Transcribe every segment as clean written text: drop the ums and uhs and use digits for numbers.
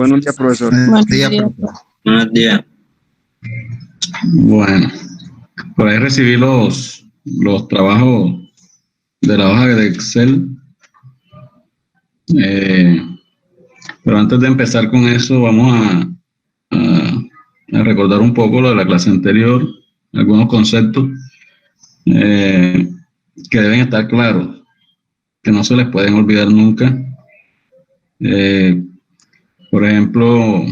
Buenos días, profesor. Buenos días, profesor. Buenos días. Bueno, por ahí recibí los trabajos de la hoja de Excel. Pero antes de empezar con eso, vamos a recordar un poco lo de la clase anterior, algunos conceptos que deben estar claros, que no se les pueden olvidar nunca. Por ejemplo,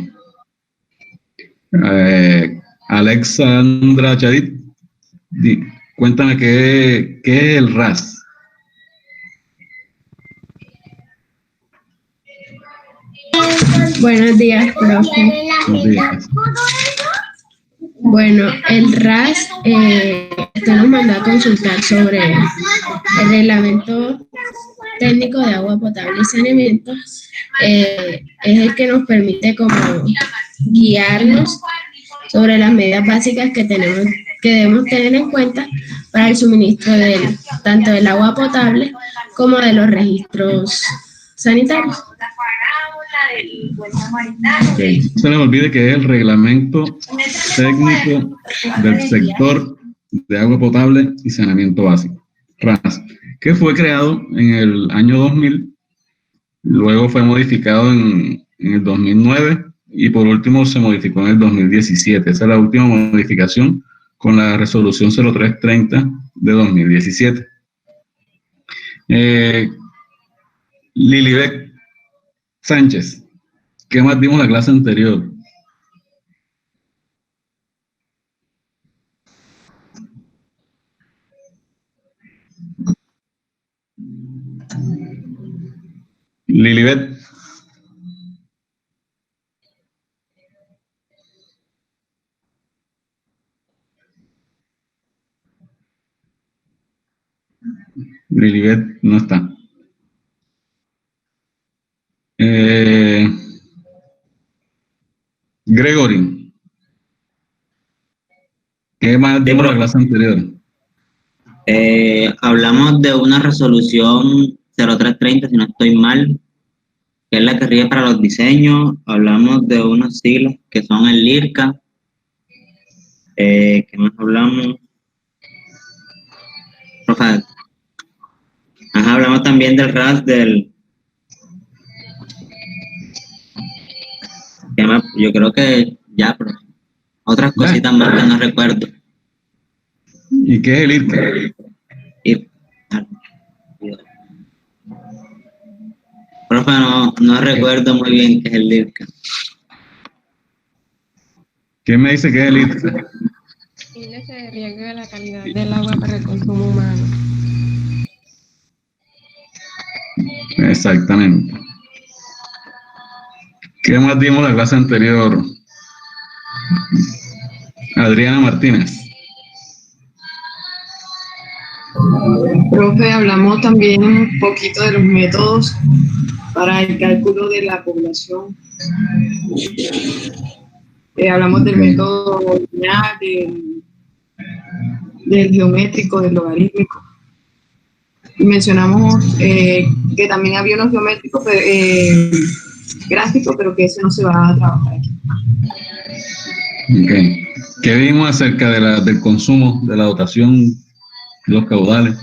Alexandra Chadit, cuéntame qué es el RAS. Buenos días, profe. Buenos días. Bueno, el RAS, usted nos mandó a consultar sobre el reglamento técnico de agua potable y saneamiento. Es el que nos permite como guiarnos sobre las medidas básicas que debemos tener en cuenta para el suministro tanto del agua potable como de los registros sanitarios. Okay. No se les olvide que es el reglamento técnico del sector de agua potable y saneamiento básico, RAS, que fue creado en el año 2000, luego fue modificado en el 2009 y por último se modificó en el 2017. Esa es la última modificación con la resolución 0330 de 2017. Lilibet Sánchez, ¿qué más dimos la clase anterior? Lilibet. Lilibet no está. Gregory, ¿qué más dimos la clase anterior? Hablamos de una resolución 0330, si no estoy mal, que es la que rige para los diseños. Hablamos de unas siglas que son el LIRCA. ¿Qué más hablamos? Profe, hablamos también del RAS, yo creo que ya, pero otras cositas más que no recuerdo. ¿Y qué es el IRCA? Profe, no recuerdo muy bien qué es el LIRCA. ¿Quién me dice que es el IRCA? Índice de riesgo de la calidad del agua para el consumo humano. Exactamente. ¿Qué más dimos la clase anterior? Adriana Martínez. Profe, hablamos también un poquito de los métodos para el cálculo de la población. Hablamos del método lineal, del geométrico, del logarítmico. Y mencionamos que también había unos geométricos gráficos, pero que eso no se va a trabajar aquí. Okay. ¿Qué vimos acerca del consumo, de la dotación, los caudales?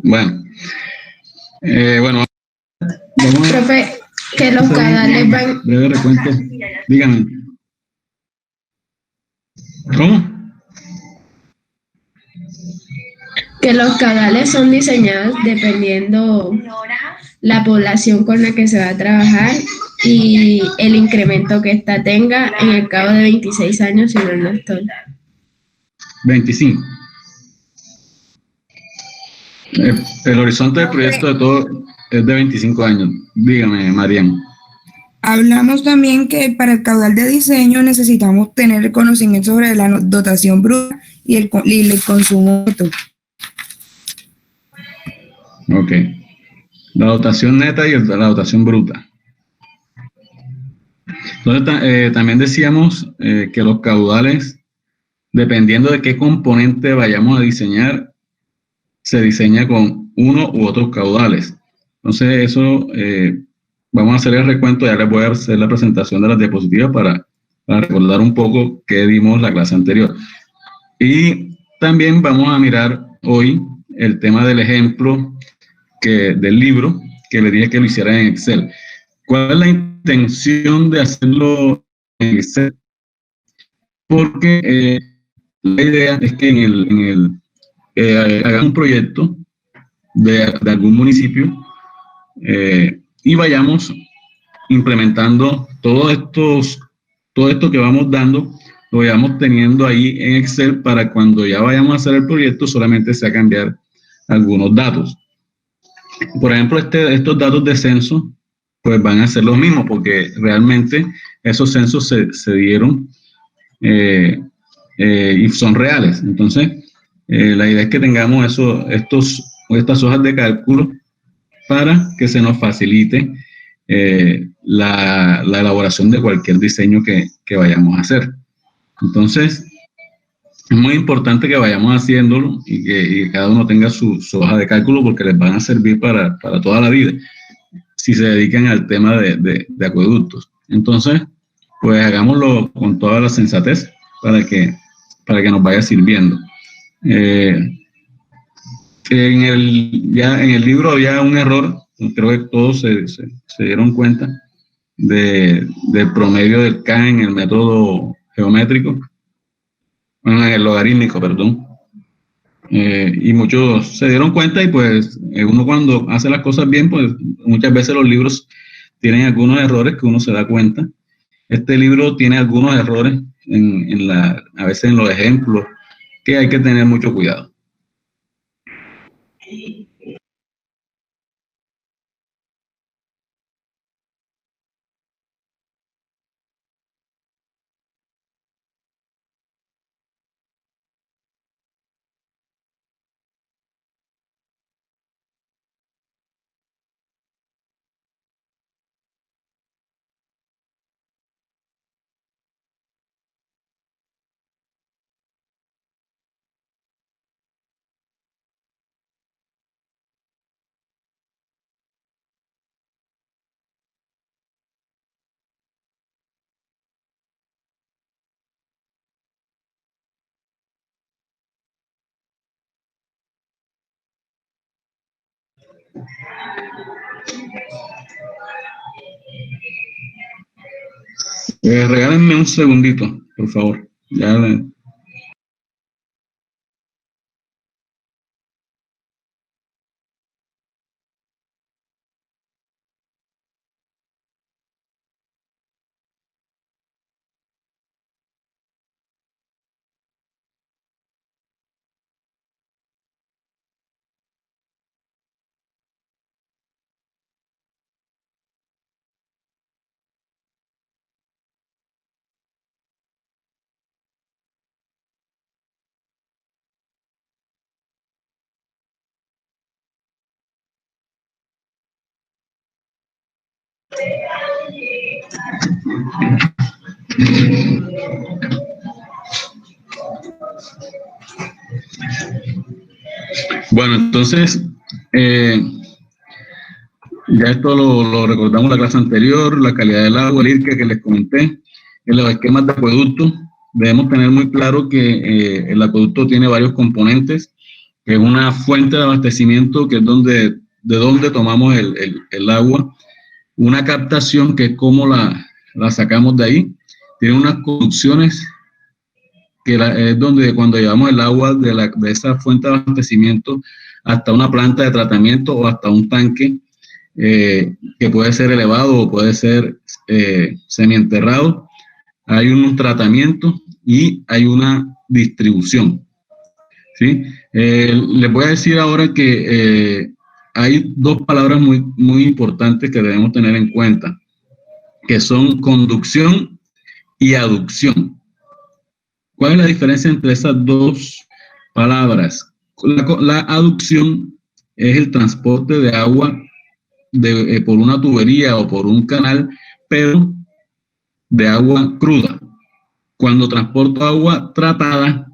Bueno, vamos Profe, que los caudales van... Breve recuento. Dígame. ¿Cómo? Que los caudales son diseñados dependiendo la población con la que se va a trabajar y el incremento que ésta tenga en el cabo de 26 años, si no estoy. 25. El horizonte del proyecto de todo es de 25 años. Dígame, Marian. Hablamos también que para el caudal de diseño necesitamos tener conocimiento sobre la dotación bruta y el consumo neto. Ok. La dotación neta y la dotación bruta. Entonces, también decíamos que los caudales dependiendo de qué componente vayamos a diseñar, se diseña con uno u otros caudales. Entonces eso, vamos a hacer el recuento, ya les voy a hacer la presentación de las diapositivas para recordar un poco qué dimos la clase anterior. Y también vamos a mirar hoy el tema del ejemplo del libro que les dije que lo hiciera en Excel. ¿Cuál es la intención de hacerlo en Excel? Porque la idea es que hagan un proyecto de algún municipio y vayamos implementando todo esto que vamos dando, lo vayamos teniendo ahí en Excel para cuando ya vayamos a hacer el proyecto solamente sea cambiar algunos datos. Por ejemplo, estos datos de censo pues van a ser los mismos porque realmente esos censos se dieron y son reales. Entonces, la idea es que tengamos estas hojas de cálculo para que se nos facilite la elaboración de cualquier diseño que vayamos a hacer. Entonces, es muy importante que vayamos haciéndolo y que cada uno tenga su hoja de cálculo porque les van a servir para toda la vida si se dedican al tema de acueductos. Entonces, pues hagámoslo con toda la sensatez para que nos vaya sirviendo. En el libro había un error, creo que todos se dieron cuenta del promedio del K en el método geométrico, en el logarítmico, perdón. Y muchos se dieron cuenta y pues uno cuando hace las cosas bien, pues muchas veces los libros tienen algunos errores que uno se da cuenta. Este libro tiene algunos errores a veces en los ejemplos que hay que tener mucho cuidado. Regálenme un segundito, por favor. Bueno, entonces, ya esto lo recordamos en la clase anterior, la calidad del agua, el IRCA que les comenté, en los esquemas de acueducto, debemos tener muy claro que el acueducto tiene varios componentes, que es una fuente de abastecimiento, que es de donde tomamos el agua, una captación, que es cómo la sacamos de ahí, tiene unas conducciones, que es donde cuando llevamos el agua de esa fuente de abastecimiento hasta una planta de tratamiento o hasta un tanque, que puede ser elevado o puede ser semienterrado, hay un tratamiento y hay una distribución, ¿sí? Les voy a decir ahora que hay dos palabras muy, muy importantes que debemos tener en cuenta, que son conducción y aducción. ¿Cuál es la diferencia entre esas dos palabras? La aducción es el transporte de agua por una tubería o por un canal, pero de agua cruda. Cuando transporto agua tratada,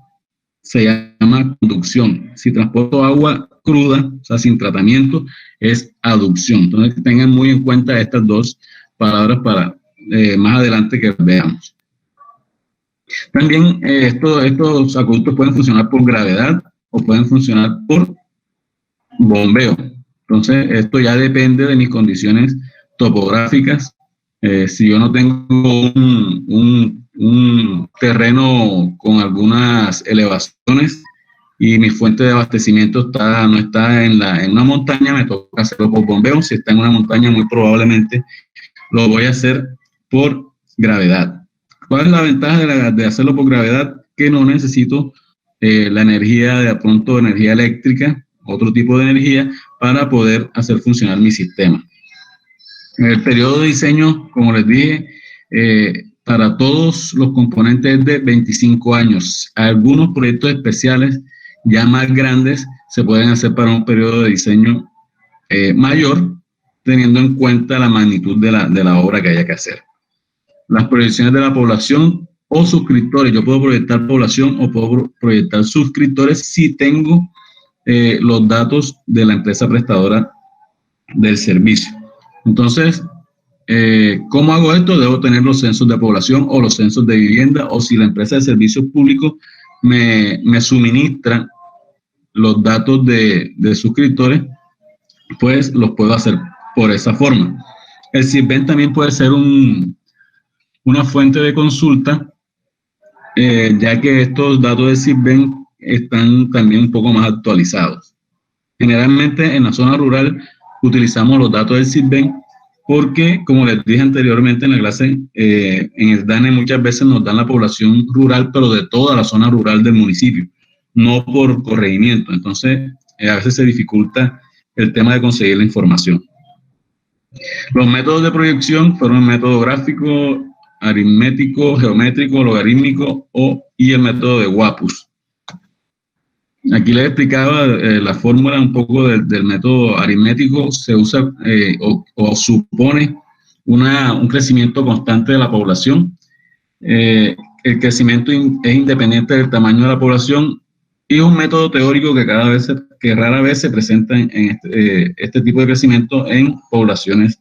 se llama conducción. Si transporto agua cruda, o sea, sin tratamiento, es aducción. Entonces, tengan muy en cuenta estas dos palabras para más adelante que veamos. También estos acueductos pueden funcionar por gravedad o pueden funcionar por bombeo. Entonces, esto ya depende de mis condiciones topográficas. Si yo no tengo un terreno con algunas elevaciones y mi fuente de abastecimiento no está en una montaña, me toca hacerlo por bombeo. Si está en una montaña, muy probablemente lo voy a hacer por gravedad. ¿Cuál es la ventaja de hacerlo por gravedad? Que no necesito la energía, de pronto energía eléctrica, otro tipo de energía, para poder hacer funcionar mi sistema. El periodo de diseño, como les dije, para todos los componentes es de 25 años. Algunos proyectos especiales ya más grandes se pueden hacer para un periodo de diseño mayor, teniendo en cuenta la magnitud de la obra que haya que hacer. Las proyecciones de la población o suscriptores. Yo puedo proyectar población o puedo proyectar suscriptores si tengo los datos de la empresa prestadora del servicio. Entonces, ¿cómo hago esto? Debo tener los censos de población o los censos de vivienda, o si la empresa de servicios públicos me suministra los datos de suscriptores, pues los puedo hacer por esa forma. El SISBEN también puede ser una fuente de consulta, ya que estos datos de SISBEN están también un poco más actualizados. Generalmente en la zona rural utilizamos los datos del SISBEN porque, como les dije anteriormente en la clase, en el DANE muchas veces nos dan la población rural, pero de toda la zona rural del municipio, no por corregimiento. Entonces, a veces se dificulta el tema de conseguir la información. Los métodos de proyección fueron el método gráfico, aritmético, geométrico, logarítmico y el método de WAPUS. Aquí les explicaba la fórmula un poco del método aritmético. Se usa o supone un crecimiento constante de la población. El crecimiento es independiente del tamaño de la población, y un método teórico que rara vez se presenta en este tipo de crecimiento en poblaciones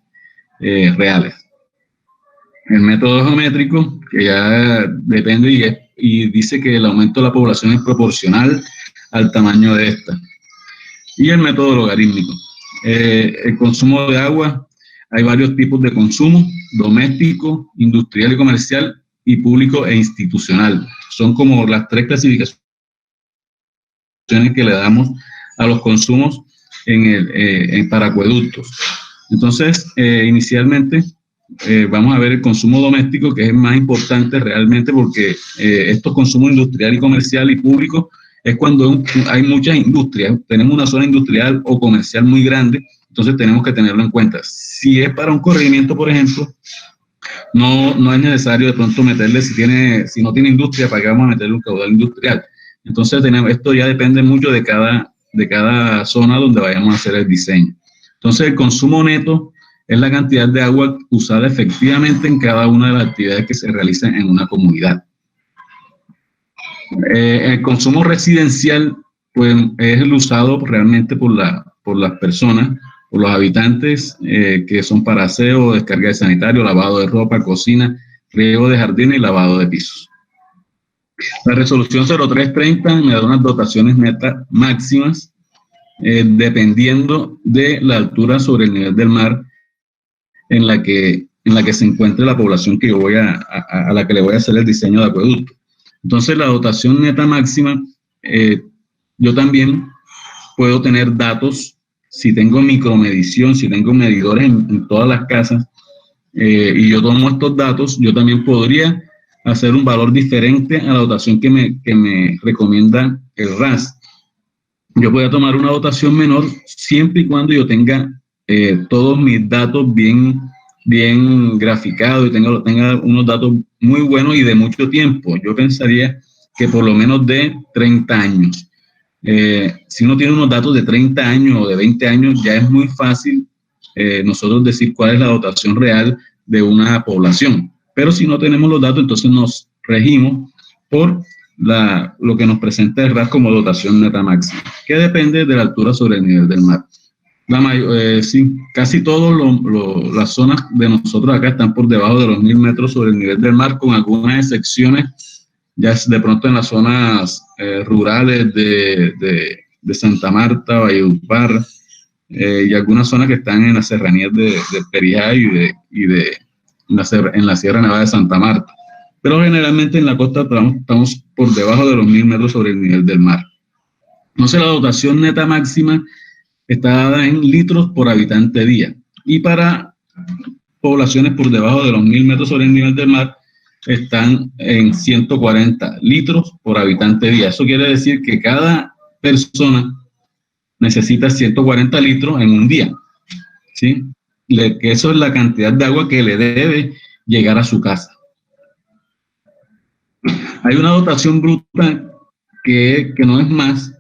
reales. El método geométrico, que ya depende y dice que el aumento de la población es proporcional al tamaño de esta. Y el método logarítmico. El consumo de agua, hay varios tipos de consumo: doméstico, industrial y comercial, y público e institucional. Son como las tres clasificaciones que le damos a los consumos para acueductos. Entonces, inicialmente, vamos a ver el consumo doméstico, que es el más importante realmente, porque estos consumos industrial y comercial y público es cuando hay muchas industrias, tenemos una zona industrial o comercial muy grande, entonces tenemos que tenerlo en cuenta. Si es para un corregimiento, por ejemplo, no es necesario de pronto meterle, si no tiene industria, ¿para qué vamos a meterle un caudal industrial? Entonces esto ya depende mucho de cada zona donde vayamos a hacer el diseño. Entonces el consumo neto es la cantidad de agua usada efectivamente en cada una de las actividades que se realizan en una comunidad. El consumo residencial, pues, es el usado realmente por las personas, por los habitantes, que son para aseo, descarga de sanitario, lavado de ropa, cocina, riego de jardines y lavado de pisos. La resolución 0330 me da unas dotaciones netas máximas, dependiendo de la altura sobre el nivel del mar en la que se encuentre la población que yo a la que le voy a hacer el diseño de acueducto. Entonces, la dotación neta máxima, yo también puedo tener datos, si tengo micromedición, si tengo medidores en todas las casas, y yo tomo estos datos, yo también podría hacer un valor diferente a la dotación que me recomienda el RAS. Yo voy a tomar una dotación menor siempre y cuando yo tenga todos mis datos bien graficados y tenga unos datos muy buenos y de mucho tiempo. Yo pensaría que por lo menos de 30 años. Si uno tiene unos datos de 30 años o de 20 años, ya es muy fácil nosotros decir cuál es la dotación real de una población. Pero si no tenemos los datos, entonces nos regimos por lo que nos presenta el RAS como dotación neta máxima, que depende de la altura sobre el nivel del mar. Sí, casi todas las zonas de nosotros acá están por debajo de los 1000 metros sobre el nivel del mar, con algunas excepciones, ya de pronto en las zonas rurales de Santa Marta, Valledupar, y algunas zonas que están en las serranías de Perijá en la Sierra Nevada de Santa Marta. Pero generalmente en la costa estamos por debajo de los 1000 metros sobre el nivel del mar. Entonces la dotación neta máxima está dada en litros por habitante día. Y para poblaciones por debajo de los 1000 metros sobre el nivel del mar están en 140 litros por habitante día. Eso quiere decir que cada persona necesita 140 litros en un día, ¿sí? Que eso es la cantidad de agua que le debe llegar a su casa. Hay una dotación bruta que no es más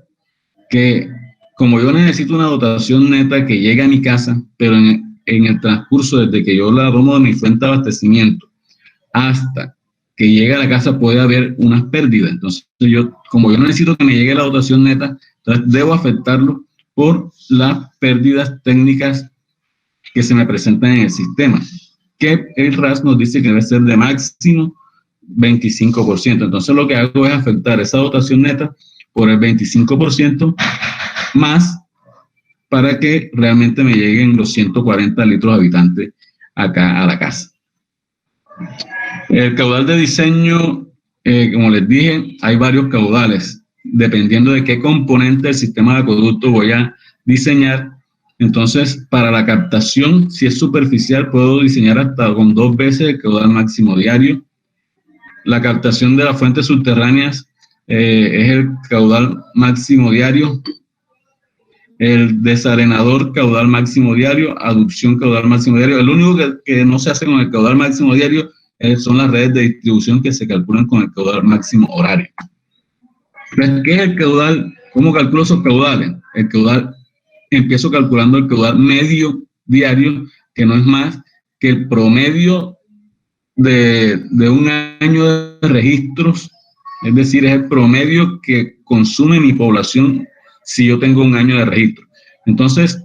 que, como yo necesito una dotación neta que llegue a mi casa, pero en el transcurso desde que yo la tomo de mi fuente de abastecimiento hasta que llegue a la casa puede haber unas pérdidas. Entonces como yo necesito que me llegue la dotación neta, entonces debo afectarlo por las pérdidas técnicas que se me presentan en el sistema, que el RAS nos dice que debe ser de máximo 25%. Entonces lo que hago es afectar esa dotación neta por el 25% más para que realmente me lleguen los 140 litros habitantes acá a la casa. El caudal de diseño, como les dije, hay varios caudales, dependiendo de qué componente del sistema de acueducto voy a diseñar. Entonces, para la captación, si es superficial, puedo diseñar hasta con 2 veces el caudal máximo diario. La captación de las fuentes subterráneas es el caudal máximo diario. El desarenador, caudal máximo diario. Aducción, caudal máximo diario. El único que no se hace con el caudal máximo diario son las redes de distribución que se calculan con el caudal máximo horario. ¿Qué es el caudal? ¿Cómo calculo esos caudales? El caudal, empiezo calculando el caudal medio diario, que no es más que el promedio de un año de registros, es decir, es el promedio que consume mi población si yo tengo un año de registro. Entonces,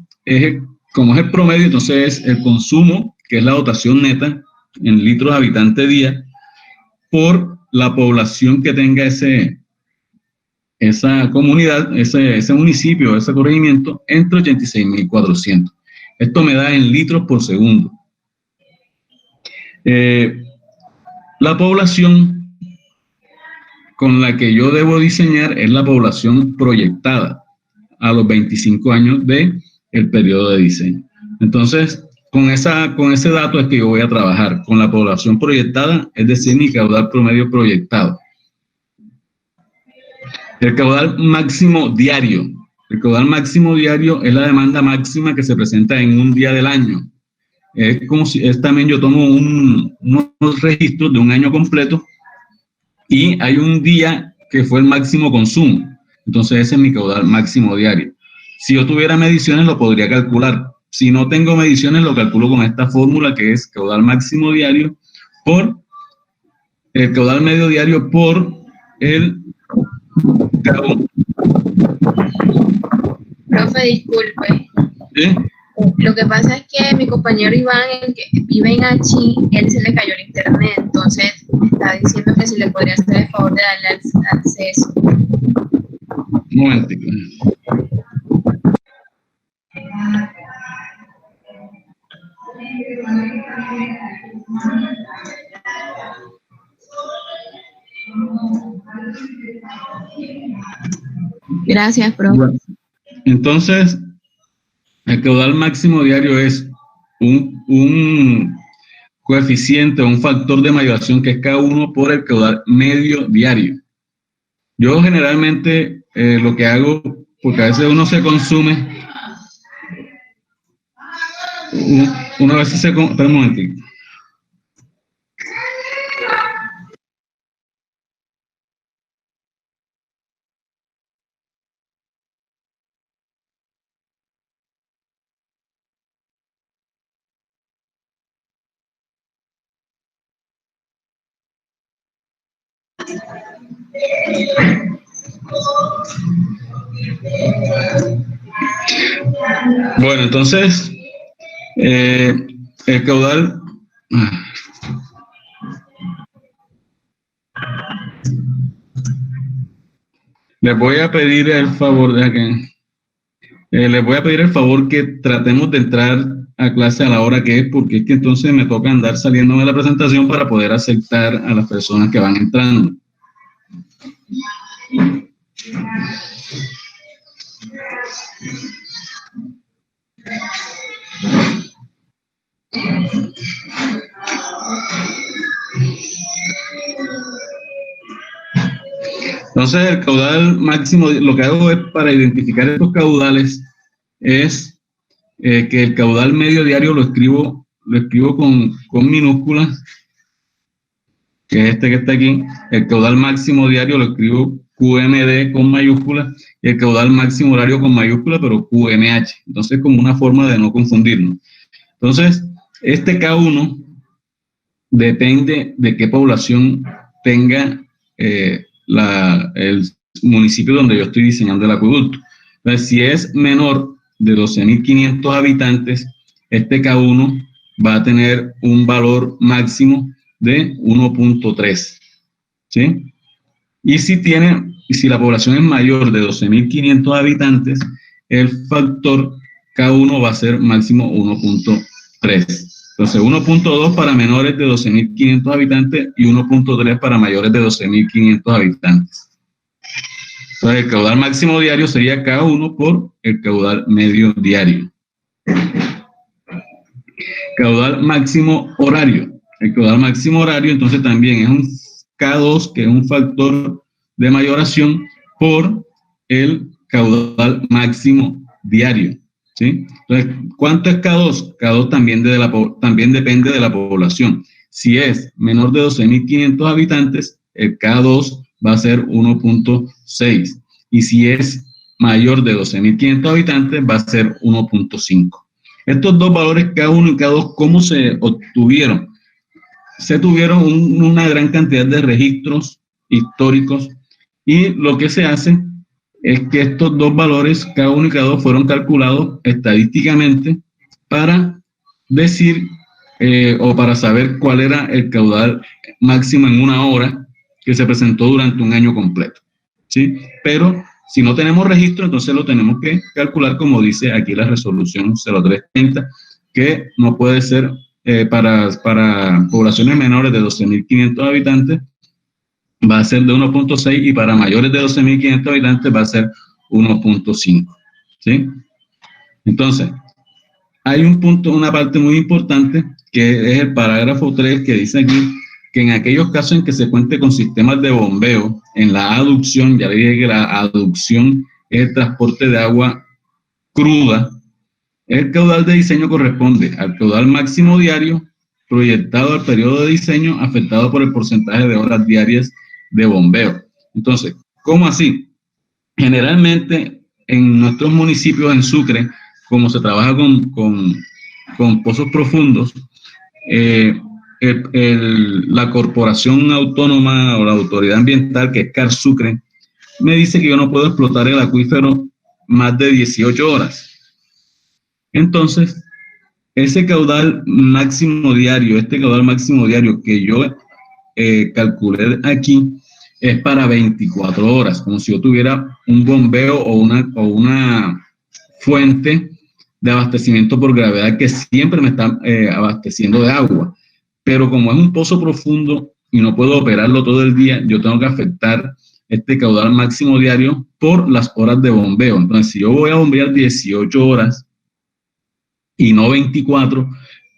como es el promedio, entonces es el consumo, que es la dotación neta en litros habitante día, por la población que tenga esa comunidad, ese municipio, ese corregimiento, entre 86.400. Esto me da en litros por segundo. La población con la que yo debo diseñar es la población proyectada a los 25 años del periodo de diseño. Entonces, con ese dato es que yo voy a trabajar, con la población proyectada, es decir, mi caudal promedio proyectado. El caudal máximo diario. El caudal máximo diario es la demanda máxima que se presenta en un día del año. Es como si también yo tomo unos registros de un año completo y hay un día que fue el máximo consumo. Entonces ese es mi caudal máximo diario. Si yo tuviera mediciones lo podría calcular. Si no tengo mediciones lo calculo con esta fórmula que es caudal máximo diario por el caudal medio diario por el caudal. Profe, disculpe. ¿Sí? Lo que pasa es que mi compañero Iván, el que vive en Achí, él se le cayó el internet, entonces me está diciendo que si le podría hacer el favor de darle acceso. Un momentico. Gracias, profe. Bueno, entonces, el caudal máximo diario es un coeficiente, un factor de mayoración que es K1 por el caudal medio diario. Yo generalmente lo que hago, porque a veces uno se consume, uno a veces se consume, espera un momentito. Bueno, entonces, el caudal... Les voy a pedir el favor que tratemos de entrar a clase a la hora que es, porque es que entonces me toca andar saliendo de la presentación para poder aceptar a las personas que van entrando. Entonces, el caudal máximo, lo que hago es para identificar estos caudales, es que el caudal medio diario lo escribo con minúsculas, que es este que está aquí. El caudal máximo diario lo escribo QMD con mayúsculas, y el caudal máximo horario con mayúsculas, pero QMH. Entonces, como una forma de no confundirnos. Entonces, este K1 depende de qué población tenga el municipio donde yo estoy diseñando el acueducto. Entonces, si es menor de 12.500 habitantes, este K1 va a tener un valor máximo de 1.3, ¿sí? Y si la población es mayor de 12.500 habitantes, el factor K1 va a ser máximo 1.3. Entonces, 1.2 para menores de 12.500 habitantes y 1.3 para mayores de 12.500 habitantes. Entonces, el caudal máximo diario sería K1 por el caudal medio diario. Caudal máximo horario. El caudal máximo horario, entonces, también es un K2, que es un factor de mayoración por el caudal máximo diario. ¿Sí? Entonces, ¿cuánto es K2? K2 también depende de la población. Si es menor de 12.500 habitantes, el K2 va a ser 1.6. Y si es mayor de 12.500 habitantes, va a ser 1.5. Estos dos valores K1 y K2, ¿cómo se obtuvieron? Se tuvieron una gran cantidad de registros históricos, y lo que se hace es que estos dos valores, K1 y K2, fueron calculados estadísticamente para decir o para saber cuál era el caudal máximo en una hora que se presentó durante un año completo, ¿sí? Pero si no tenemos registro, entonces lo tenemos que calcular como dice aquí la resolución 0330, que no puede ser para poblaciones menores de 12.500 habitantes, va a ser de 1.6, y para mayores de 12.500 habitantes va a ser 1.5, ¿sí? Entonces, hay un punto, una parte muy importante, que es el parágrafo 3, que dice aquí que en aquellos casos en que se cuente con sistemas de bombeo en la aducción, ya le dije que la aducción es el transporte de agua cruda, el caudal de diseño corresponde al caudal máximo diario proyectado al periodo de diseño afectado por el porcentaje de horas diarias de bombeo. Entonces, ¿cómo así? Generalmente en nuestros municipios en Sucre, como se trabaja con pozos profundos, la corporación autónoma o la autoridad ambiental, que es CAR Sucre, me dice que yo no puedo explotar el acuífero más de 18 horas. Entonces, ese caudal máximo diario, que yo calculé aquí, es para 24 horas, como si yo tuviera un bombeo o una fuente de abastecimiento por gravedad que siempre me está abasteciendo de agua. Pero como es un pozo profundo y no puedo operarlo todo el día, yo tengo que afectar este caudal máximo diario por las horas de bombeo. Entonces, si yo voy a bombear 18 horas y no 24,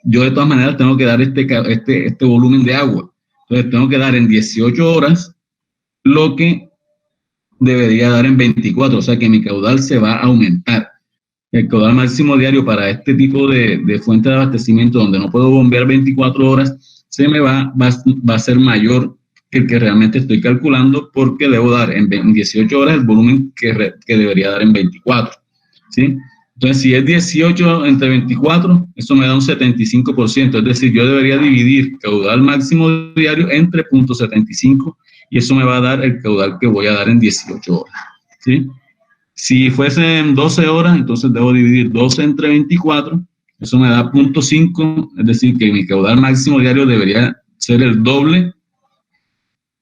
yo de todas maneras tengo que dar este volumen de agua. Entonces, tengo que dar en 18 horas lo que debería dar en 24, o sea que mi caudal se va a aumentar. El caudal máximo diario para este tipo de fuente de abastecimiento donde no puedo bombear 24 horas, va a ser mayor que el que realmente estoy calculando, porque debo dar en 18 horas el volumen que debería dar en 24, ¿sí? Entonces, si es 18 entre 24, eso me da un 75%, es decir, yo debería dividir caudal máximo diario entre 0.75 y eso me va a dar el caudal que voy a dar en 18 horas, ¿sí? Si fuesen 12 horas, entonces debo dividir 12 entre 24, eso me da 0.5, es decir, que mi caudal máximo diario debería ser el doble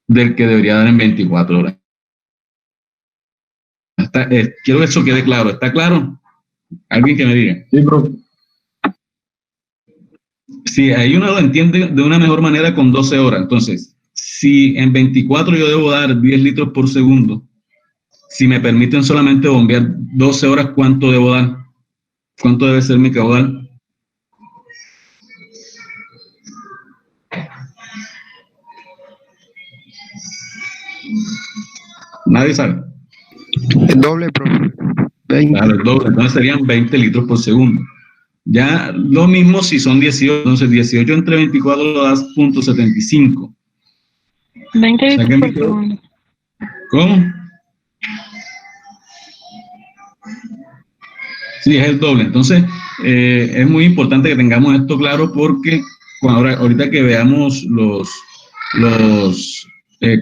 del que debería dar en 24 horas. Quiero que eso quede claro. ¿Está claro? ¿Alguien que me diga? Sí, profe. Sí, ahí uno lo entiende de una mejor manera con 12 horas. Entonces, si en 24 yo debo dar 10 litros por segundo, si me permiten solamente bombear 12 horas, ¿cuánto debo dar? ¿Cuánto debe ser mi caudal? Nadie sabe. El doble, profe. 20. Claro, el doble. Entonces serían 20 litros por segundo. Ya lo mismo si son 18. Entonces 18 entre 24 lo das 0.75. 20 litros Saquen por mi- segundo. ¿Cómo? Sí, es el doble. Entonces, es muy importante que tengamos esto claro porque ahorita que veamos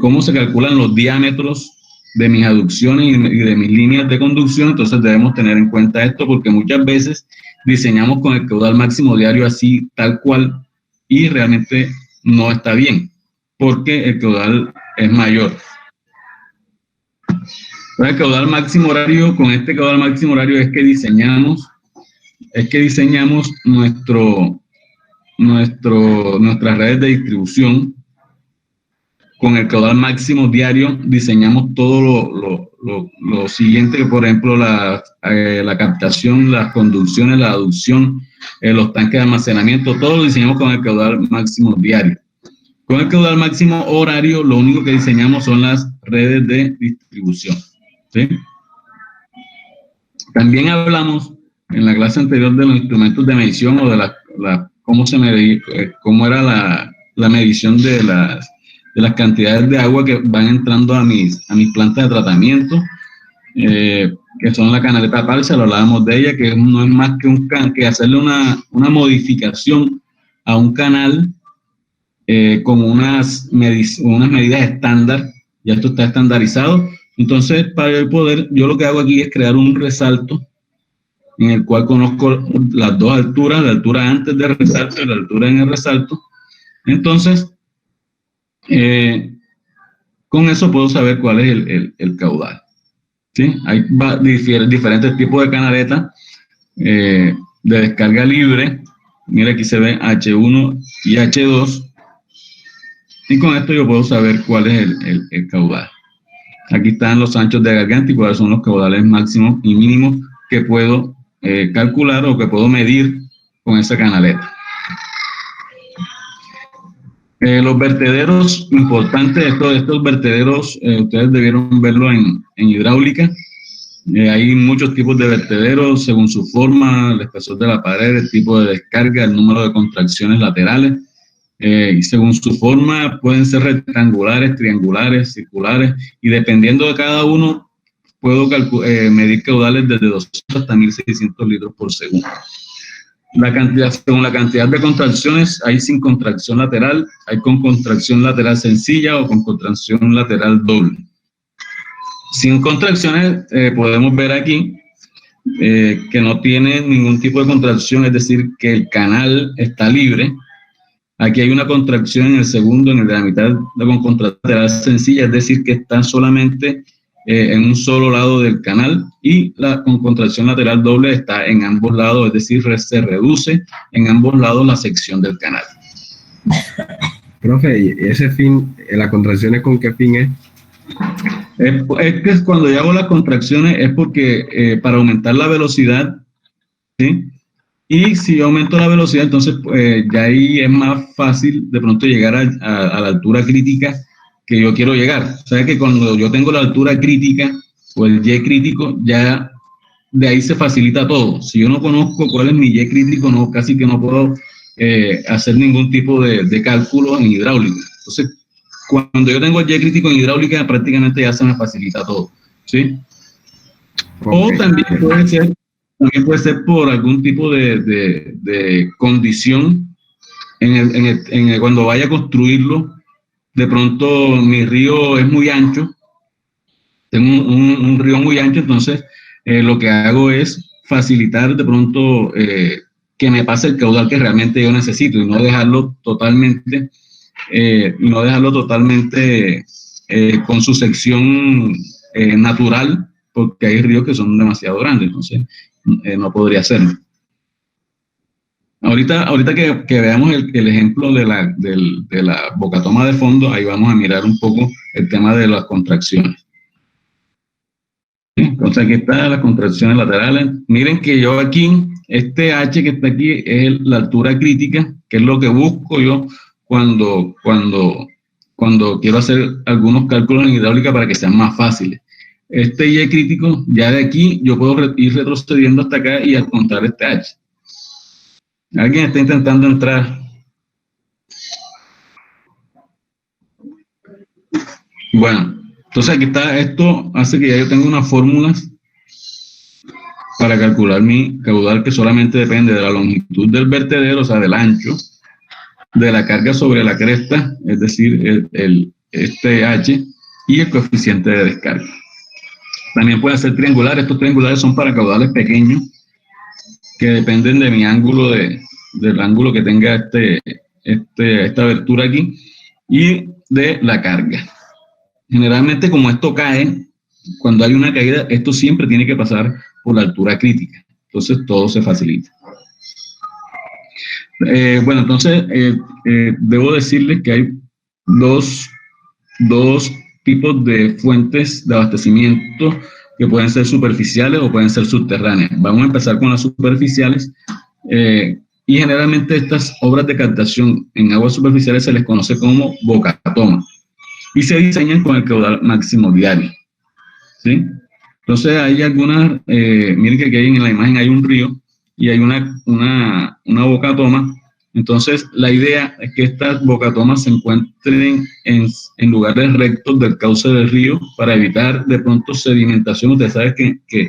cómo se calculan los diámetros de mis aducciones y de mis líneas de conducción, entonces debemos tener en cuenta esto porque muchas veces diseñamos con el caudal máximo diario así, tal cual, y realmente no está bien porque el caudal es mayor. El caudal máximo horario, con este caudal máximo horario es que diseñamos nuestras redes de distribución. Con el caudal máximo diario diseñamos todo lo siguiente, que por ejemplo la captación, las conducciones, la aducción, los tanques de almacenamiento, todo lo diseñamos con el caudal máximo diario. Con el caudal máximo horario, lo único que diseñamos son las redes de distribución, ¿sí? También hablamos en la clase anterior de los instrumentos de medición o de cómo era la medición de las cantidades de agua que van entrando a mis plantas de tratamiento, que son la canaleta Parsa, lo hablábamos de ella, que no es más que hacerle una modificación a un canal con unas medidas estándar. Ya esto está estandarizado. Entonces, para yo lo que hago aquí es crear un resalto en el cual conozco las dos alturas, la altura antes del resalto y la altura en el resalto. Entonces, con eso puedo saber cuál es el caudal, ¿sí? Hay diferentes tipos de canaletas de descarga libre. Mira, aquí se ve H1 y H2. Y con esto yo puedo saber cuál es el caudal. Aquí están los anchos de garganta y cuáles son los caudales máximos y mínimos que puedo calcular o que puedo medir con esa canaleta. Los vertederos, importante, estos vertederos, ustedes debieron verlo en hidráulica. Hay muchos tipos de vertederos según su forma, el espesor de la pared, el tipo de descarga, el número de contracciones laterales. Y según su forma pueden ser rectangulares, triangulares, circulares, y dependiendo de cada uno puedo medir caudales desde 200 hasta 1600 litros por segundo. Según la cantidad de contracciones, hay sin contracción lateral, hay con contracción lateral sencilla o con contracción lateral doble. Sin contracciones podemos ver aquí que no tiene ningún tipo de contracción, es decir, que el canal está libre. Aquí hay una contracción en el segundo, en la mitad con contracción lateral sencilla, es decir, que están solamente en un solo lado del canal, y con contracción lateral doble está en ambos lados, es decir, se reduce en ambos lados la sección del canal. Profe, ¿y ese fin, las contracciones con qué fin es? Es que cuando yo hago las contracciones es porque para aumentar la velocidad, ¿sí? Y si yo aumento la velocidad, entonces ya ahí es más fácil de pronto llegar a la altura crítica que yo quiero llegar. O sea que cuando yo tengo la altura crítica o el Y crítico, ya de ahí se facilita todo. Si yo no conozco cuál es mi Y crítico, casi que no puedo hacer ningún tipo de cálculo en hidráulica. Entonces, cuando yo tengo el Y crítico en hidráulica, prácticamente ya se me facilita todo, ¿sí? Okay. O también puede ser por algún tipo de condición cuando vaya a construirlo, de pronto mi río es muy ancho, tengo un río muy ancho, entonces lo que hago es facilitar de pronto que me pase el caudal que realmente yo necesito y no dejarlo totalmente, con su sección natural, porque hay ríos que son demasiado grandes, entonces no podría hacerlo. Ahorita que veamos el ejemplo de la bocatoma de fondo, ahí vamos a mirar un poco el tema de las contracciones. ¿Sí? Entonces aquí están las contracciones laterales. Miren que yo aquí, este H que está aquí es la altura crítica, que es lo que busco yo cuando quiero hacer algunos cálculos en hidráulica para que sean más fáciles. Este Y crítico, ya de aquí yo puedo ir retrocediendo hasta acá y encontrar este H. ¿Alguien está intentando entrar? Bueno, entonces aquí está, esto hace que ya yo tenga unas fórmulas para calcular mi caudal, que solamente depende de la longitud del vertedero, o sea, del ancho, de la carga sobre la cresta, es decir, este H, y el coeficiente de descarga. También pueden ser triangulares. Estos triangulares son para caudales pequeños, que dependen de mi ángulo, del ángulo que tenga esta abertura aquí, y de la carga. Generalmente, como esto cae, cuando hay una caída, esto siempre tiene que pasar por la altura crítica. Entonces, todo se facilita. Bueno, entonces, debo decirles que hay dos tipos de fuentes de abastecimiento que pueden ser superficiales o pueden ser subterráneas. Vamos a empezar con las superficiales. Y generalmente estas obras de captación en aguas superficiales se les conoce como bocatoma y se diseñan con el caudal máximo diario, ¿sí? Entonces hay algunas, miren que aquí en la imagen hay un río y hay una bocatoma. Entonces la idea es que estas bocatomas se encuentren en lugares rectos del cauce del río para evitar de pronto sedimentación. Ustedes saben que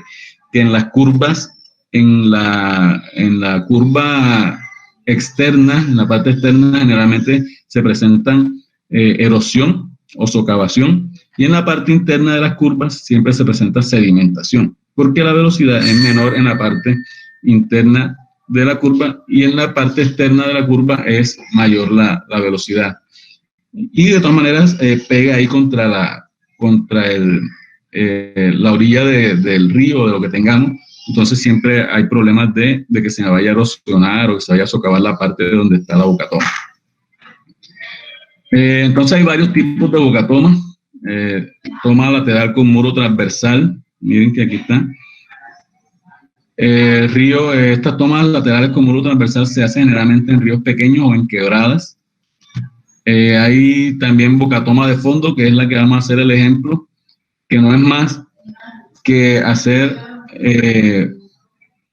en las curvas, en la curva externa, en la parte externa, generalmente se presentan erosión o socavación, y en la parte interna de las curvas siempre se presenta sedimentación, porque la velocidad es menor en la parte interna de la curva y en la parte externa de la curva es mayor la velocidad. Y de todas maneras pega ahí contra la orilla del río, de lo que tengamos. Entonces siempre hay problemas de que se me vaya a erosionar o que se vaya a socavar la parte de donde está la bocatoma. Entonces hay varios tipos de bocatoma. Toma lateral con muro transversal. Miren que aquí está. Estas tomas laterales con muro transversal se hacen generalmente en ríos pequeños o en quebradas. Hay también bocatoma de fondo, que es la que vamos a hacer el ejemplo, que no es más que hacer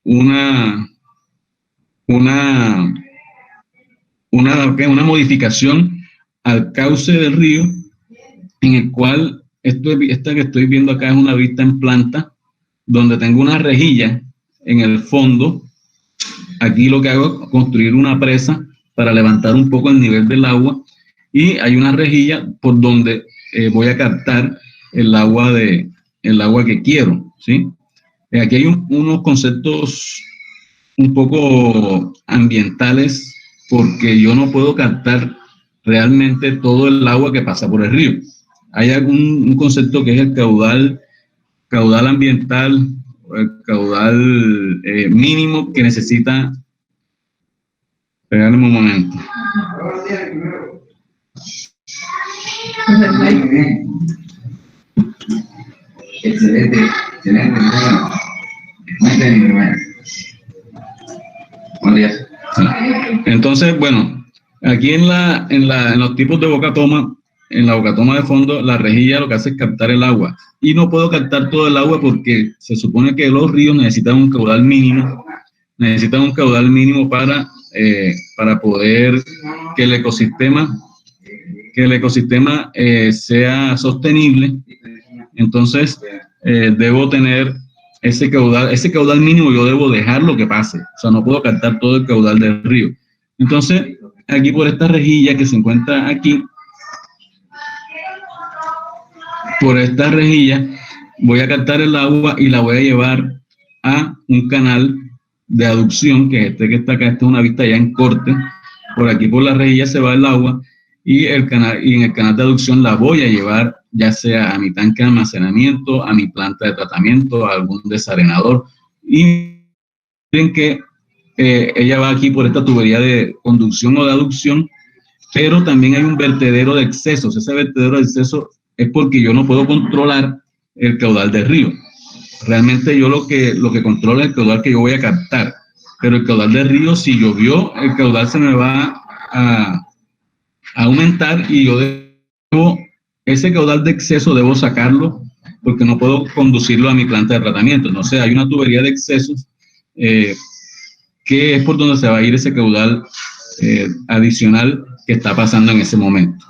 una modificación al cauce del río, en el cual esta que estoy viendo acá es una vista en planta, donde tengo una rejilla en el fondo. Aquí lo que hago es construir una presa para levantar un poco el nivel del agua, y hay una rejilla por donde voy a captar el agua que quiero, ¿sí? Aquí hay unos conceptos un poco ambientales, porque yo no puedo captar realmente todo el agua que pasa por el río. Hay un concepto que es el caudal ambiental, o el caudal mínimo que necesita. Espérame un momento. Excelente. Entonces, bueno, aquí en los tipos de bocatoma, en la bocatoma de fondo, la rejilla lo que hace es captar el agua. Y no puedo captar todo el agua porque se supone que los ríos necesitan un caudal mínimo. Necesitan un caudal mínimo para poder que el ecosistema sea sostenible. Entonces, debo tener ese caudal mínimo, yo debo dejar lo que pase. O sea, no puedo captar todo el caudal del río. Entonces, aquí por esta rejilla que se encuentra aquí, por esta rejilla, voy a captar el agua y la voy a llevar a un canal de aducción, que es este que está acá. Esta es una vista ya en corte. Por aquí por la rejilla se va el agua y en el canal de aducción la voy a llevar ya sea a mi tanque de almacenamiento, a mi planta de tratamiento, a algún desarenador. Y miren que ella va aquí por esta tubería de conducción o de aducción, pero también hay un vertedero de excesos. Ese vertedero de excesos es porque yo no puedo controlar el caudal del río. Realmente yo lo que controlo es el caudal que yo voy a captar, pero el caudal del río, si llovió, el caudal se me va a aumentar y yo debo, ese caudal de exceso debo sacarlo porque no puedo conducirlo a mi planta de tratamiento. Entonces hay una tubería de excesos que es por donde se va a ir ese caudal adicional que está pasando en ese momento.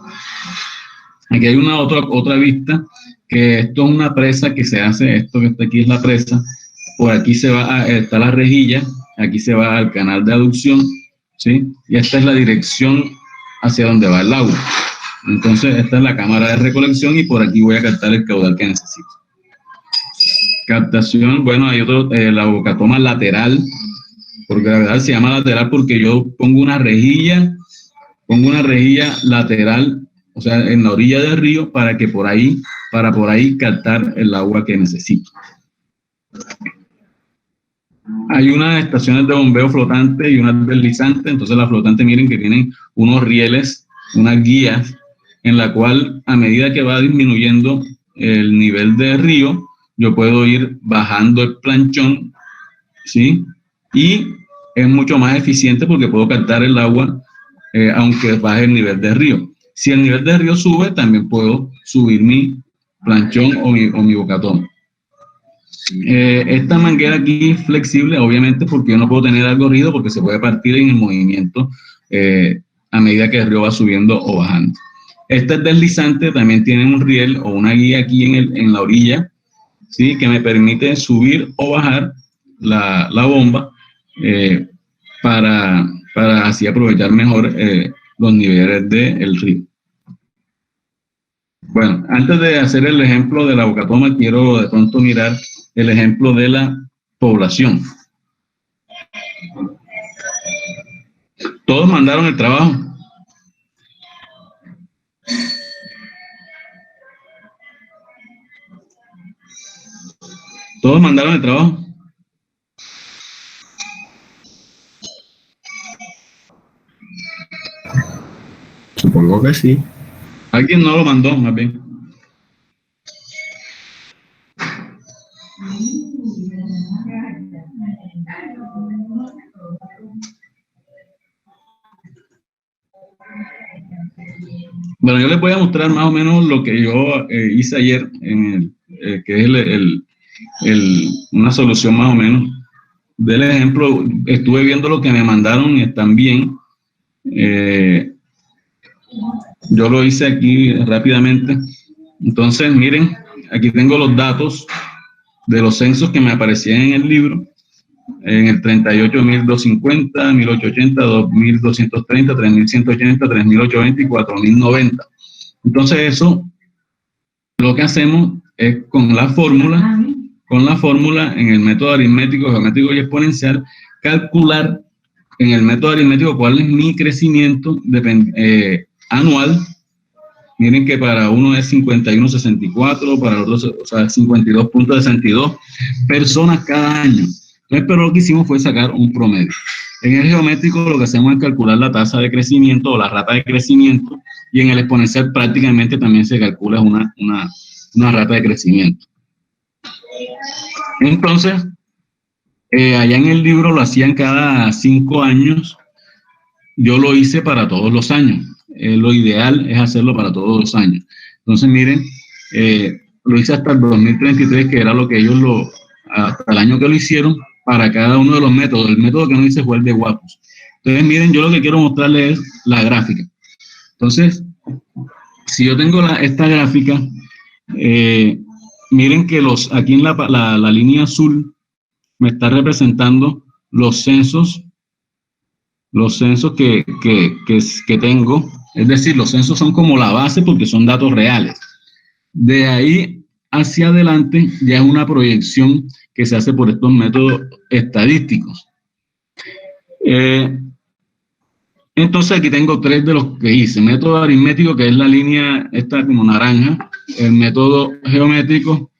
Aquí hay una otra vista, que esto es una presa que se hace, esto que está aquí es la presa, por aquí está la rejilla, aquí se va al canal de aducción, ¿sí? Y esta es la dirección hacia donde va el agua. Entonces esta es la cámara de recolección y por aquí voy a captar el caudal que necesito. Captación, bueno, hay otro, la bocatoma lateral, por gravedad se llama lateral porque yo pongo una rejilla lateral, o sea, en la orilla del río para por ahí captar el agua que necesito. Hay unas estaciones de bombeo flotante y unas deslizantes. Entonces la flotante, miren que tienen unos rieles, unas guías, en la cual a medida que va disminuyendo el nivel del río, yo puedo ir bajando el planchón, ¿sí? Y es mucho más eficiente porque puedo captar el agua aunque baje el nivel del río. Si el nivel del río sube, también puedo subir mi planchón o mi bocatoma. Esta manguera aquí es flexible, obviamente, porque yo no puedo tener algo rígido porque se puede partir en el movimiento a medida que el río va subiendo o bajando. Esta es deslizante, también tiene un riel o una guía aquí en la orilla, ¿sí? Que me permite subir o bajar la bomba para así aprovechar mejor los niveles del río. Bueno, antes de hacer el ejemplo de la bocatoma, quiero de pronto mirar el ejemplo de la población. Todos mandaron el trabajo. Todos mandaron el trabajo. Supongo que sí. Alguien no lo mandó, más bien. Bueno, yo les voy a mostrar más o menos lo que yo hice ayer, que es una solución más o menos del ejemplo. Estuve viendo lo que me mandaron y están bien. Yo lo hice aquí rápidamente. Entonces, miren, aquí tengo los datos de los censos que me aparecían en el libro. En el 38, 1250, 1880, 2230, 3180, 3820 y 4090. Entonces eso, lo que hacemos es con la fórmula en el método aritmético, geométrico y exponencial, calcular en el método aritmético cuál es mi crecimiento anual. Miren que para uno es 51.64, para el otro, o sea, 52.62 personas cada año. Entonces, pero lo que hicimos fue sacar un promedio. En el geométrico lo que hacemos es calcular la tasa de crecimiento o la rata de crecimiento, y en el exponencial prácticamente también se calcula una rata de crecimiento. Entonces, allá en el libro lo hacían cada 5 años, yo lo hice para todos los años. Lo ideal es hacerlo para todos los años. Entonces, miren, lo hice hasta el 2033, que era lo que ellos hasta el año que lo hicieron, para cada uno de los métodos. El método que no hice fue el de Guapos. Entonces, miren, yo lo que quiero mostrarles es la gráfica. Entonces, si yo tengo esta gráfica, miren que aquí en la línea azul me está representando los censos que tengo. Es decir, los censos son como la base porque son datos reales. De ahí hacia adelante ya es una proyección que se hace por estos métodos estadísticos. Entonces aquí tengo 3 de los que hice. Método aritmético, que es la línea esta como naranja, el método geométrico,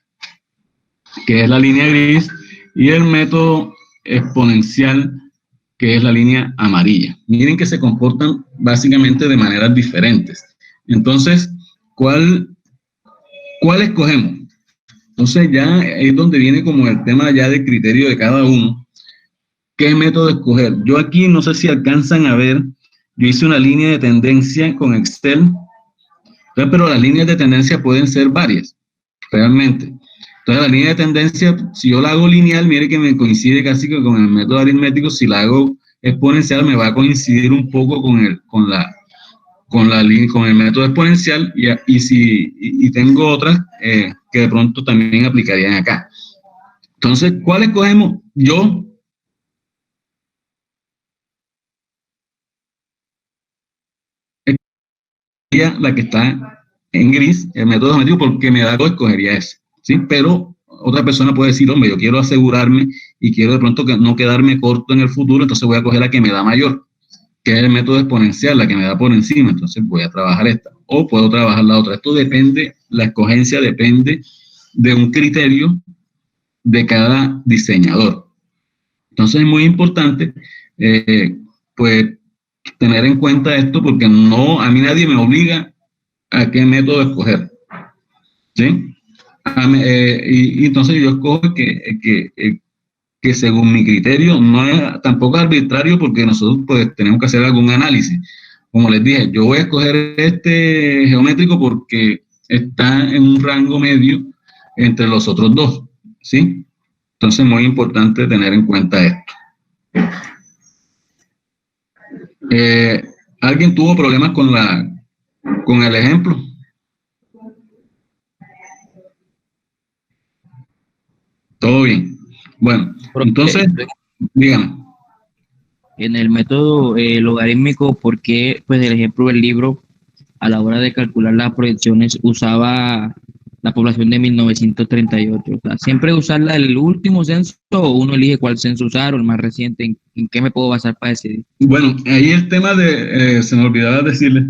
que es la línea gris, y el método exponencial, que es la línea amarilla. Miren que se comportan básicamente de maneras diferentes. Entonces, ¿cuál escogemos? Entonces ya es donde viene como el tema ya del criterio de cada uno. ¿Qué método escoger? Yo aquí no sé si alcanzan a ver, yo hice una línea de tendencia con Excel, entonces, pero las líneas de tendencia pueden ser varias, realmente. Entonces la línea de tendencia, si yo la hago lineal, mire que me coincide casi que con el método aritmético. Si la hago exponencial, me va a coincidir un poco con el método exponencial, y tengo otras que de pronto también aplicarían acá. Entonces, ¿cuál escogemos? Yo la que está en gris, el método geométrico, porque me da algo, escogería ese, ¿sí? Pero otra persona puede decir, hombre, yo quiero asegurarme y quiero de pronto no quedarme corto en el futuro, entonces voy a coger la que me da mayor, que es el método exponencial, la que me da por encima, entonces voy a trabajar esta, o puedo trabajar la otra. Esto depende, la escogencia depende de un criterio de cada diseñador. Entonces es muy importante, pues, tener en cuenta esto, porque a mí nadie me obliga a qué método escoger, ¿sí? Y entonces yo escojo que según mi criterio, no es tampoco arbitrario, porque nosotros pues tenemos que hacer algún análisis. Como les dije, yo voy a escoger este geométrico porque está en un rango medio entre los otros 2, ¿sí? Entonces es muy importante tener en cuenta esto. ¿Alguien tuvo problemas con el ejemplo? Todo bien. Bueno, entonces, díganme. En el método logarítmico, ¿por qué, pues, el ejemplo del libro, a la hora de calcular las proyecciones, usaba la población de 1938? O sea, ¿siempre usar el último censo, o uno elige cuál censo usar, o el más reciente? ¿En qué me puedo basar para decidir? Bueno, ahí el tema se me olvidaba decirle,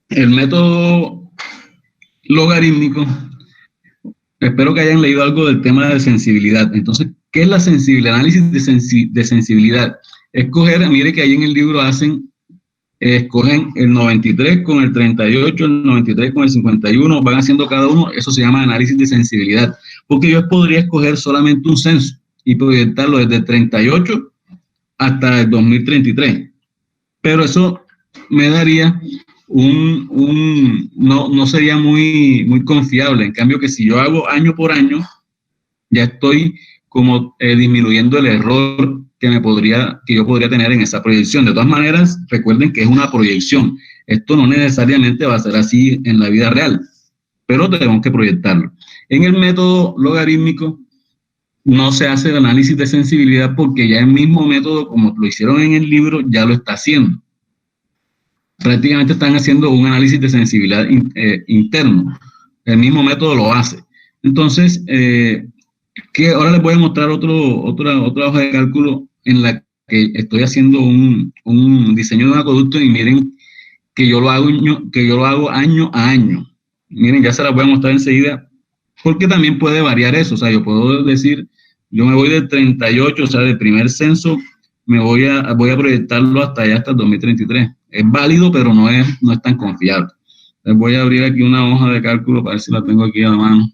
el método logarítmico, espero que hayan leído algo del tema de sensibilidad. Entonces, ¿qué es la sensibilidad? Análisis de sensibilidad. Escoger, mire que ahí en el libro escogen el 93 con el 38, el 93 con el 51, van haciendo cada uno, eso se llama análisis de sensibilidad, porque yo podría escoger solamente un censo y proyectarlo desde el 38 hasta el 2033, pero eso me daría no sería muy confiable. En cambio, que si yo hago año por año, ya estoy como disminuyendo el error que yo podría tener en esa proyección. De todas maneras, recuerden que es una proyección. Esto no necesariamente va a ser así en la vida real, pero tenemos que proyectarlo. En el método logarítmico no se hace el análisis de sensibilidad, porque ya el mismo método, como lo hicieron en el libro, ya lo está haciendo. Prácticamente están haciendo un análisis de sensibilidad interno. El mismo método lo hace. Entonces, que ahora les voy a mostrar otra hoja de cálculo en la que estoy haciendo un diseño de un acueducto, y miren que yo lo hago año a año. Miren, ya se las voy a mostrar enseguida, porque también puede variar eso. O sea, yo puedo decir, yo me voy del 38, o sea, del primer censo, voy a proyectarlo hasta allá, hasta el 2033. Es válido, pero no es tan confiable. Les voy a abrir aquí una hoja de cálculo para ver si la tengo aquí a la mano.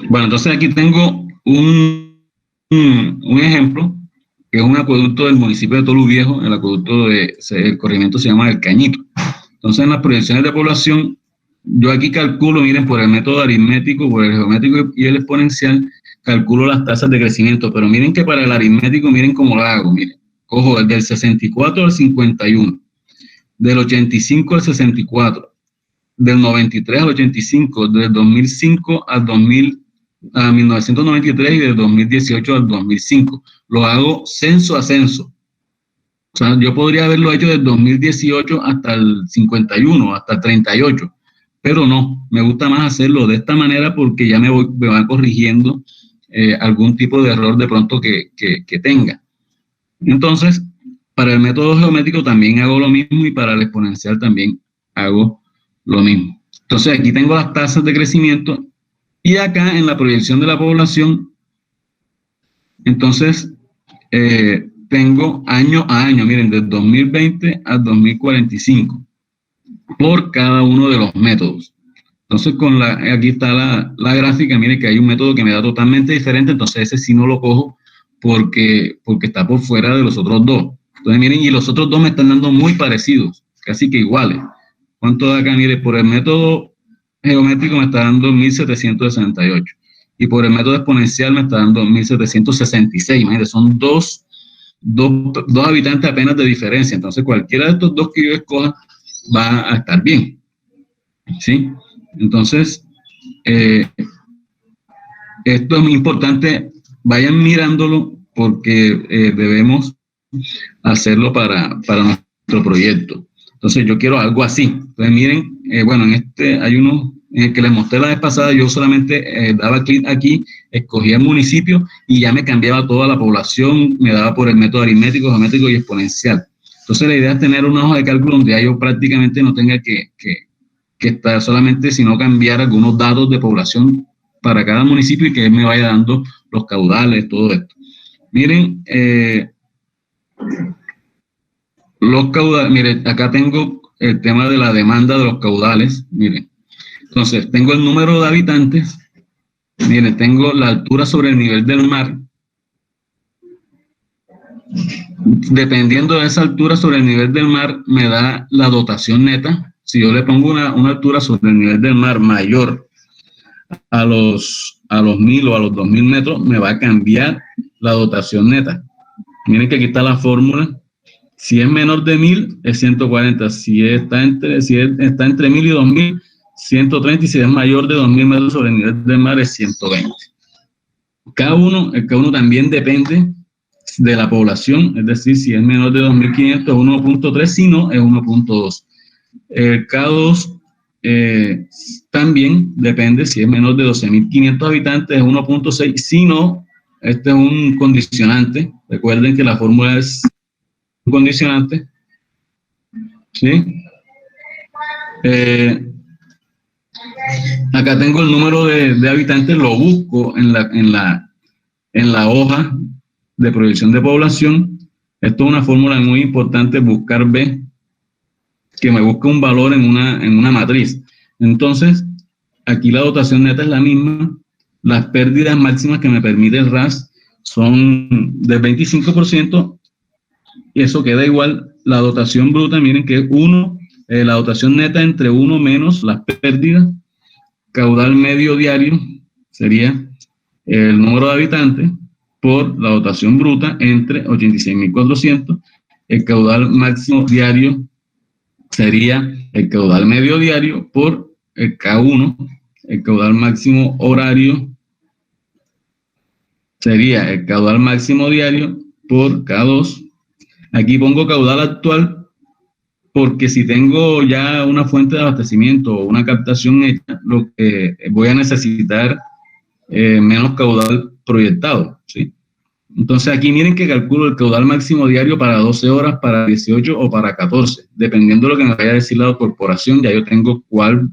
Bueno, entonces aquí tengo un ejemplo, que es un acueducto del municipio de Tolú Viejo. El acueducto el corrimiento se llama El Cañito. Entonces, en las proyecciones de población, yo aquí calculo, miren, por el método aritmético, por el geométrico y el exponencial, calculo las tasas de crecimiento. Pero miren que para el aritmético, miren cómo lo hago. Miren, cojo del 64 al 51, del 85 al 64, del 93 al 85, del 2005 al a 1993 y del 2018 al 2005. Lo hago censo a censo. O sea, yo podría haberlo hecho del 2018 hasta el 51, hasta el 38, pero no, me gusta más hacerlo de esta manera porque ya me va corrigiendo algún tipo de error de pronto que tenga. Entonces, para el método geométrico también hago lo mismo y para el exponencial también hago lo mismo. Entonces, aquí tengo las tasas de crecimiento y acá en la proyección de la población, entonces, tengo año a año, miren, del 2020 al 2045, por cada uno de los métodos. Entonces, aquí está la gráfica, miren que hay un método que me da totalmente diferente, entonces ese sí no lo cojo porque está por fuera de los otros dos. Entonces, miren, y los otros dos me están dando muy parecidos, casi que iguales. ¿Cuánto da acá? Mire, por el método geométrico me está dando 1768 y por el método exponencial me está dando 1766. Imagínense, son dos habitantes apenas de diferencia. Entonces, cualquiera de estos dos que yo escoja va a estar bien. ¿Sí? Entonces, esto es muy importante. Vayan mirándolo porque debemos hacerlo para nuestro proyecto. Entonces, yo quiero algo así. Entonces, miren, bueno, hay uno en el que les mostré la vez pasada, yo solamente daba clic aquí, escogía el municipio y ya me cambiaba toda la población, me daba por el método aritmético, geométrico y exponencial. Entonces, la idea es tener una hoja de cálculo donde ya yo prácticamente no tenga que estar solamente, sino cambiar algunos datos de población para cada municipio y que él me vaya dando los caudales, todo esto. Miren, los caudales, miren, acá tengo el tema de la demanda de los caudales, miren. Entonces, tengo el número de habitantes, miren, tengo la altura sobre el nivel del mar. Dependiendo de esa altura sobre el nivel del mar, me da la dotación neta. Si yo le pongo una altura sobre el nivel del mar mayor a los 1000 o a los 2000 metros, me va a cambiar la dotación neta. Miren que aquí está la fórmula. Si es menor de 1000, es 140. Si está entre 1000 y 2000, 130. Y si es mayor de 2000 metros sobre el nivel del mar, es 120. Cada uno también depende de la población, es decir, si es menor de 2500 es 1.3, si no, es 1.2. El K2 también depende, si es menor de 12.500 habitantes es 1.6, si no, este es un condicionante. Recuerden que la fórmula es un condicionante. ¿Sí? Acá tengo el número de habitantes, lo busco en la hoja de proyección de población. Esto es una fórmula muy importante, buscar B, que me busca un valor en una matriz. Entonces, aquí la dotación neta es la misma. Las pérdidas máximas que me permite el RAS son del 25%, y eso queda igual. La dotación bruta, miren que es 1, la dotación neta entre 1 menos las pérdidas. Caudal medio diario sería el número de habitantes por la dotación bruta entre 86.400. El caudal máximo diario sería el caudal medio diario por el K1. El caudal máximo horario sería el caudal máximo diario por K2. Aquí pongo caudal actual porque si tengo ya una fuente de abastecimiento o una captación hecha, lo que voy a necesitar menos caudal proyectado, ¿sí? Entonces aquí miren que calculo el caudal máximo diario para 12 horas, para 18 o para 14, dependiendo de lo que me vaya a decir la corporación, ya yo tengo cuál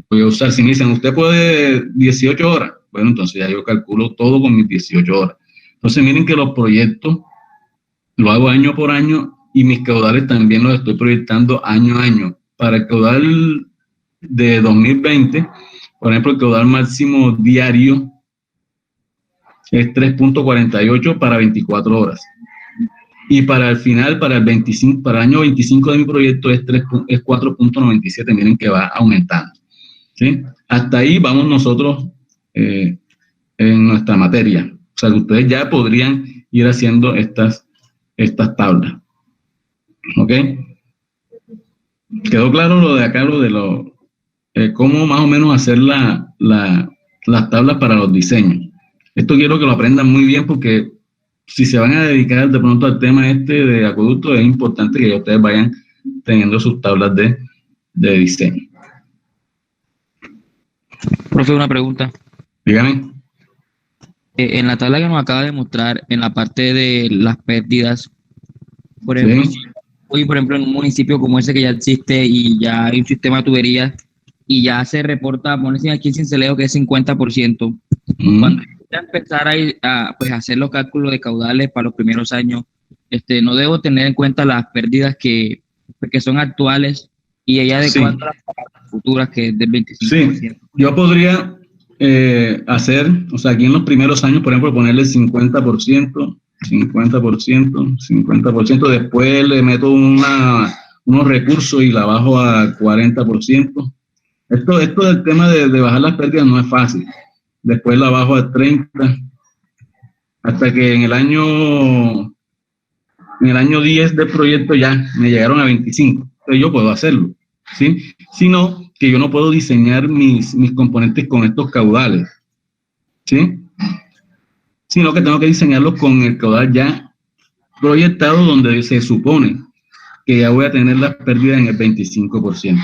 voy a usar. Si me dicen, usted puede 18 horas, bueno, entonces ya yo calculo todo con mis 18 horas. Entonces miren que los proyectos lo hago año por año y mis caudales también los estoy proyectando año a año. Para el caudal de 2020, por ejemplo, el caudal máximo diario es 3.48 para 24 horas. Y para el final, para el año 25 de mi proyecto es 4.97. Miren que va aumentando, ¿sí? Hasta ahí vamos nosotros en nuestra materia. O sea, que ustedes ya podrían ir haciendo estas tablas. ¿Ok? ¿Quedó claro lo de acá, cómo más o menos hacer la las tablas para los diseños. Esto quiero que lo aprendan muy bien porque si se van a dedicar de pronto al tema de acueducto, es importante que ustedes vayan teniendo sus tablas de diseño. Profe, una pregunta. Dígame. En la tabla que nos acaba de mostrar, en la parte de las pérdidas, por ejemplo, Sí. hoy, por ejemplo, en un municipio como ese que ya existe y ya hay un sistema de tuberías y ya se reporta, ponerse aquí en Cincelejo que es 50%. Cuando yo empezar pues, a hacer los cálculos de caudales para los primeros años, no debo tener en cuenta las pérdidas que son actuales y ella adecuando las futuras, que es del 25%. Sí, yo podría hacer, o sea, aquí en los primeros años, por ejemplo, ponerle 50%, 50%, después le meto unos recursos y la bajo a 40%. Esto del tema de bajar las pérdidas no es fácil. Después la bajo a 30%, hasta que en el año 10 del proyecto ya me llegaron a 25%. Entonces yo puedo hacerlo, ¿sí? Sino que yo no puedo diseñar mis componentes con estos caudales, ¿sí? Sino que tengo que diseñarlos con el caudal ya proyectado, donde se supone que ya voy a tener las pérdidas en el 25%.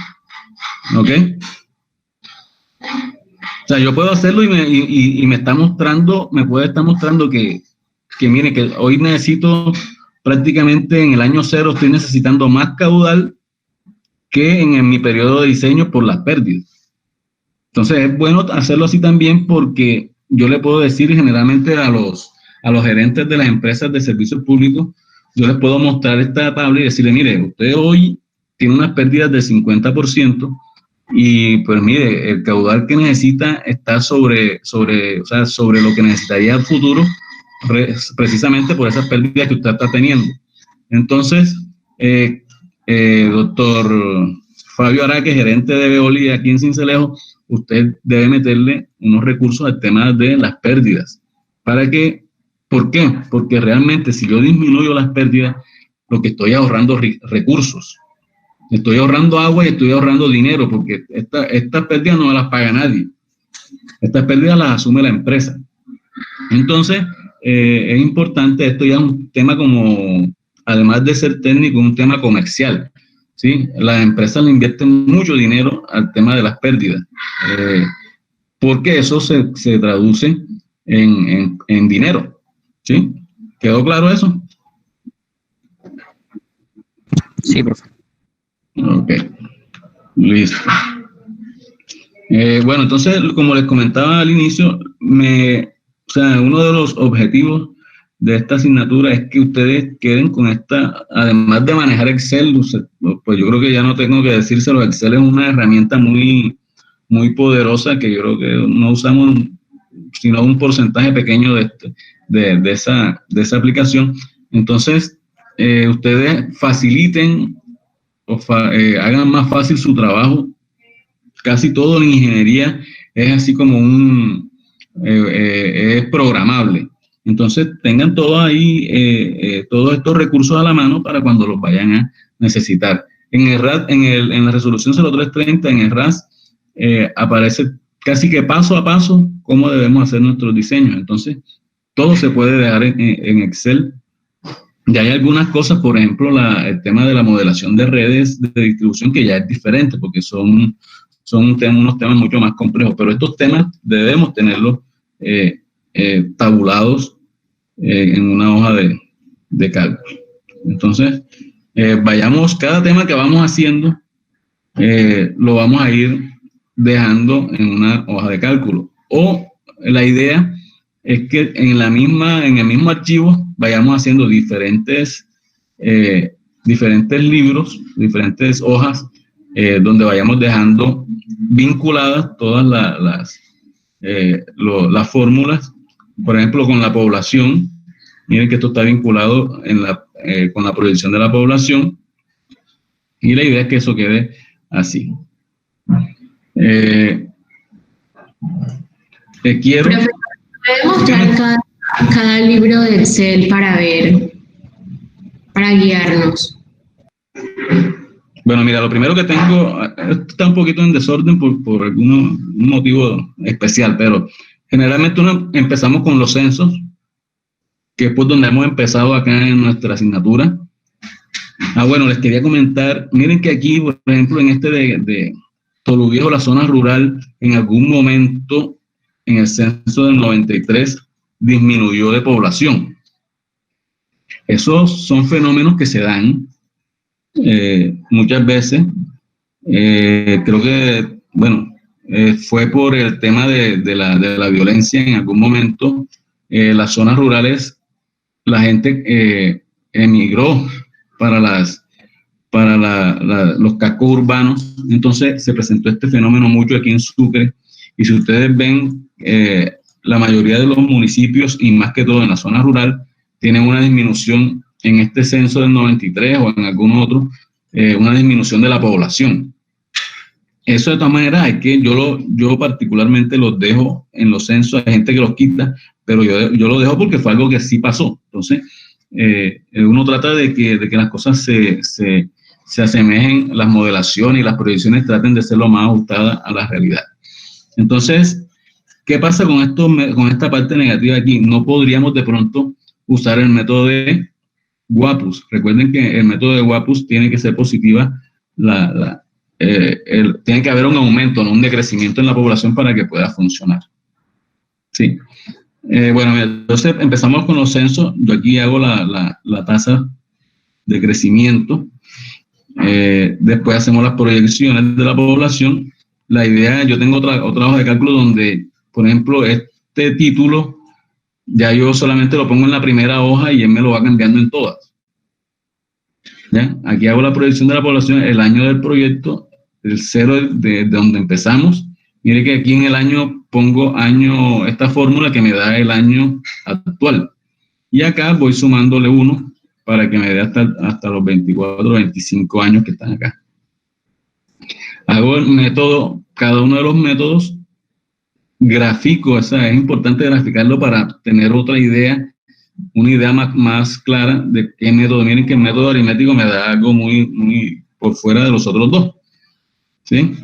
¿Ok? O sea, yo puedo hacerlo y me está mostrando, me puede estar mostrando que mire, que hoy necesito prácticamente en el año 0 estoy necesitando más caudal que en mi periodo de diseño por las pérdidas. Entonces es bueno hacerlo así también porque yo le puedo decir generalmente a los gerentes de las empresas de servicios públicos, yo les puedo mostrar esta tabla y decirle, mire, usted hoy tiene unas pérdidas del 50% y pues mire, el caudal que necesita está sobre lo que necesitaría el futuro, precisamente por esas pérdidas que usted está teniendo. Entonces, doctor Fabio Araque, gerente de Veolia aquí en Cincelejo, usted debe meterle unos recursos al tema de las pérdidas. ¿Por qué? Porque realmente si yo disminuyo las pérdidas, lo que estoy ahorrando recursos. Estoy ahorrando agua y estoy ahorrando dinero, porque estas pérdidas no las paga nadie. Estas pérdidas las asume la empresa. Entonces, es importante, esto ya es un tema como, además de ser técnico, un tema comercial, ¿sí? Las empresas le invierten mucho dinero al tema de las pérdidas, porque eso se traduce en dinero, ¿sí? ¿Quedó claro eso? Sí, profe. Ok, listo. Bueno, entonces, como les comentaba al inicio, uno de los objetivos de esta asignatura es que ustedes queden con esta, además de manejar Excel, pues yo creo que ya no tengo que decírselo, Excel es una herramienta muy, muy poderosa que yo creo que no usamos sino un porcentaje pequeño de esa aplicación. Entonces, ustedes faciliten hagan más fácil su trabajo. Casi todo en ingeniería es así como es programable. Entonces tengan todo ahí, todos estos recursos a la mano para cuando los vayan a necesitar. En el RAS, en la resolución 0330, en el RAS, aparece casi que paso a paso cómo debemos hacer nuestros diseños. Entonces, todo se puede dejar en Excel. Ya hay algunas cosas, por ejemplo, el tema de la modelación de redes de distribución, que ya es diferente, porque son unos temas mucho más complejos, pero estos temas debemos tenerlos tabulados en una hoja de cálculo. Entonces, cada tema que vamos haciendo, lo vamos a ir dejando en una hoja de cálculo. O la idea es que en el mismo archivo vayamos haciendo diferentes libros, diferentes hojas, donde vayamos dejando vinculadas todas las fórmulas. Por ejemplo, con la población, miren que esto está vinculado con la proyección de la población, y la idea es que eso quede así. Quiero... ¿Puede mostrar cada libro de Excel para guiarnos? Bueno, mira, lo primero que tengo, esto está un poquito en desorden por un motivo especial, pero generalmente empezamos con los censos, que es por donde hemos empezado acá en nuestra asignatura. Bueno, les quería comentar, miren que aquí, por ejemplo, en este de Tolú Viejo, la zona rural, en algún momento, en el censo del 93, disminuyó de población. Esos son fenómenos que se dan muchas veces. Creo que, bueno, fue por el tema de la violencia en algún momento. Las zonas rurales, la gente emigró para los cascos urbanos. Entonces se presentó este fenómeno mucho aquí en Sucre, y si ustedes ven, la mayoría de los municipios, y más que todo en la zona rural, tienen una disminución en este censo del 93 o en algún otro, una disminución de la población. Eso de todas maneras hay que, yo particularmente los dejo en los censos, hay gente que los quita, pero yo lo dejo porque fue algo que sí pasó. Entonces, uno trata de que las cosas se asemejen, las modelaciones y las proyecciones traten de ser lo más ajustadas a la realidad. Entonces, ¿qué pasa con esta parte negativa aquí? No podríamos de pronto usar el método de WAPUS. Recuerden que el método de WAPUS tiene que ser positiva, tiene que haber un aumento, no un decrecimiento en la población para que pueda funcionar. Sí. Bueno, entonces empezamos con los censos. Yo aquí hago la tasa de crecimiento. Después hacemos las proyecciones de la población. La idea, yo tengo otra hoja de cálculo donde, por ejemplo, este título, ya yo solamente lo pongo en la primera hoja y él me lo va cambiando en todas. ¿Ya? Aquí hago la proyección de la población, el año del proyecto, el cero de donde empezamos. Mire que aquí en el año pongo esta fórmula que me da el año actual. Y acá voy sumándole 1 para que me dé hasta los 24, 25 años que están acá. Hago el método, cada uno de los métodos, grafico, es importante graficarlo para tener otra idea, una idea más clara de qué método. Miren que el método aritmético me da algo muy por fuera de los otros dos. ¿Sí?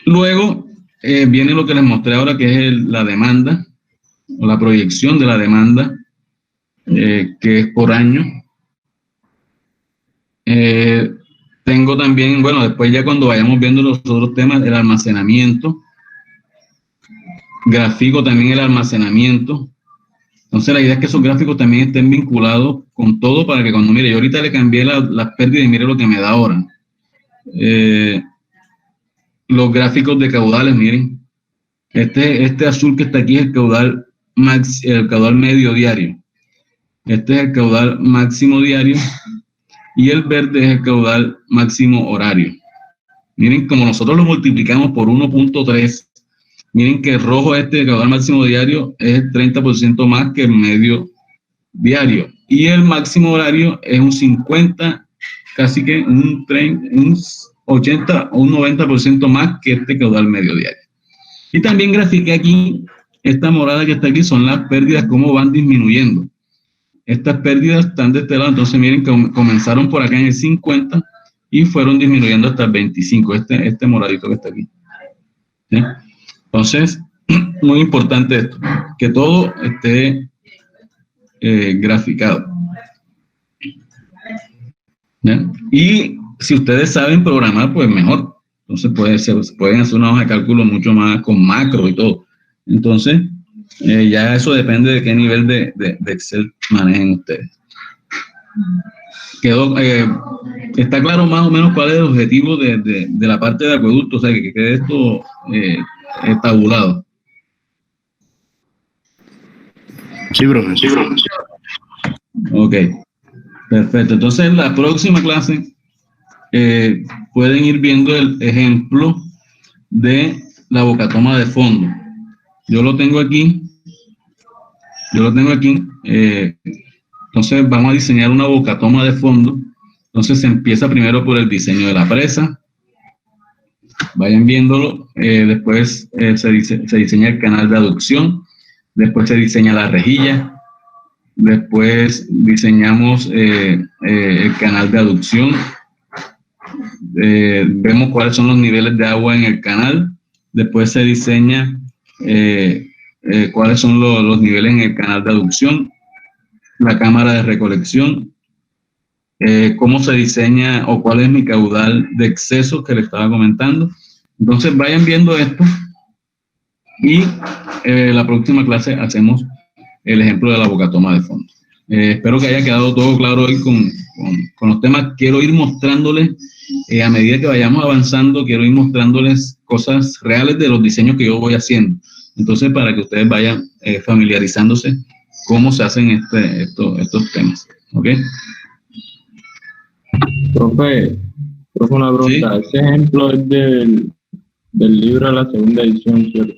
Luego viene lo que les mostré ahora, que es la demanda, o la proyección de la demanda, que es por año. Tengo también, bueno, después ya cuando vayamos viendo los otros temas, el almacenamiento. Grafico también el almacenamiento. Entonces la idea es que esos gráficos también estén vinculados con todo para que cuando, mire, yo ahorita le cambié las pérdidas y mire lo que me da ahora. Los gráficos de caudales, miren. Este azul que está aquí es el caudal medio diario. Este es el caudal máximo diario. Y el verde es el caudal máximo horario. Miren, como nosotros lo multiplicamos por 1.3, miren que el rojo el caudal máximo diario es el 30% más que el medio diario. Y el máximo horario es un 50, casi que un 80 o un 90% más que este caudal medio diario. Y también grafiqué aquí, esta morada que está aquí son las pérdidas, cómo van disminuyendo. Estas pérdidas están de este lado, entonces miren que comenzaron por acá en el 50 y fueron disminuyendo hasta el 25, este moradito que está aquí. ¿Sí? Entonces, muy importante esto, que todo esté graficado. ¿Ya? Y si ustedes saben programar, pues mejor. Entonces pueden hacer una hoja de cálculo mucho más con macro y todo. Entonces, ya eso depende de qué nivel de Excel manejen ustedes. Está claro más o menos cuál es el objetivo de la parte de acueducto, o sea, que quede esto tabulado. Sí, profesor. Ok, perfecto. Entonces, en la próxima clase pueden ir viendo el ejemplo de la bocatoma de fondo. Yo lo tengo aquí. Entonces vamos a diseñar una bocatoma de fondo. Entonces se empieza primero por el diseño de la presa. Vayan viéndolo. Después se diseña el canal de aducción. Después se diseña la rejilla. Después diseñamos el canal de aducción. vemos cuáles son los niveles de agua en el canal, después se diseña cuáles son los niveles en el canal de aducción, la cámara de recolección, cómo se diseña o cuál es mi caudal de exceso que le estaba comentando. Entonces vayan viendo esto y la próxima clase hacemos el ejemplo de la bocatoma de fondo. Espero que haya quedado todo claro hoy con los temas. Quiero ir mostrándoles, a medida que vayamos avanzando, quiero ir mostrándoles cosas reales de los diseños que yo voy haciendo. Entonces, para que ustedes vayan familiarizándose cómo se hacen estos temas. ¿Ok? Profe, una pregunta. ¿Sí? Ese ejemplo es del libro de la segunda edición, ¿cierto?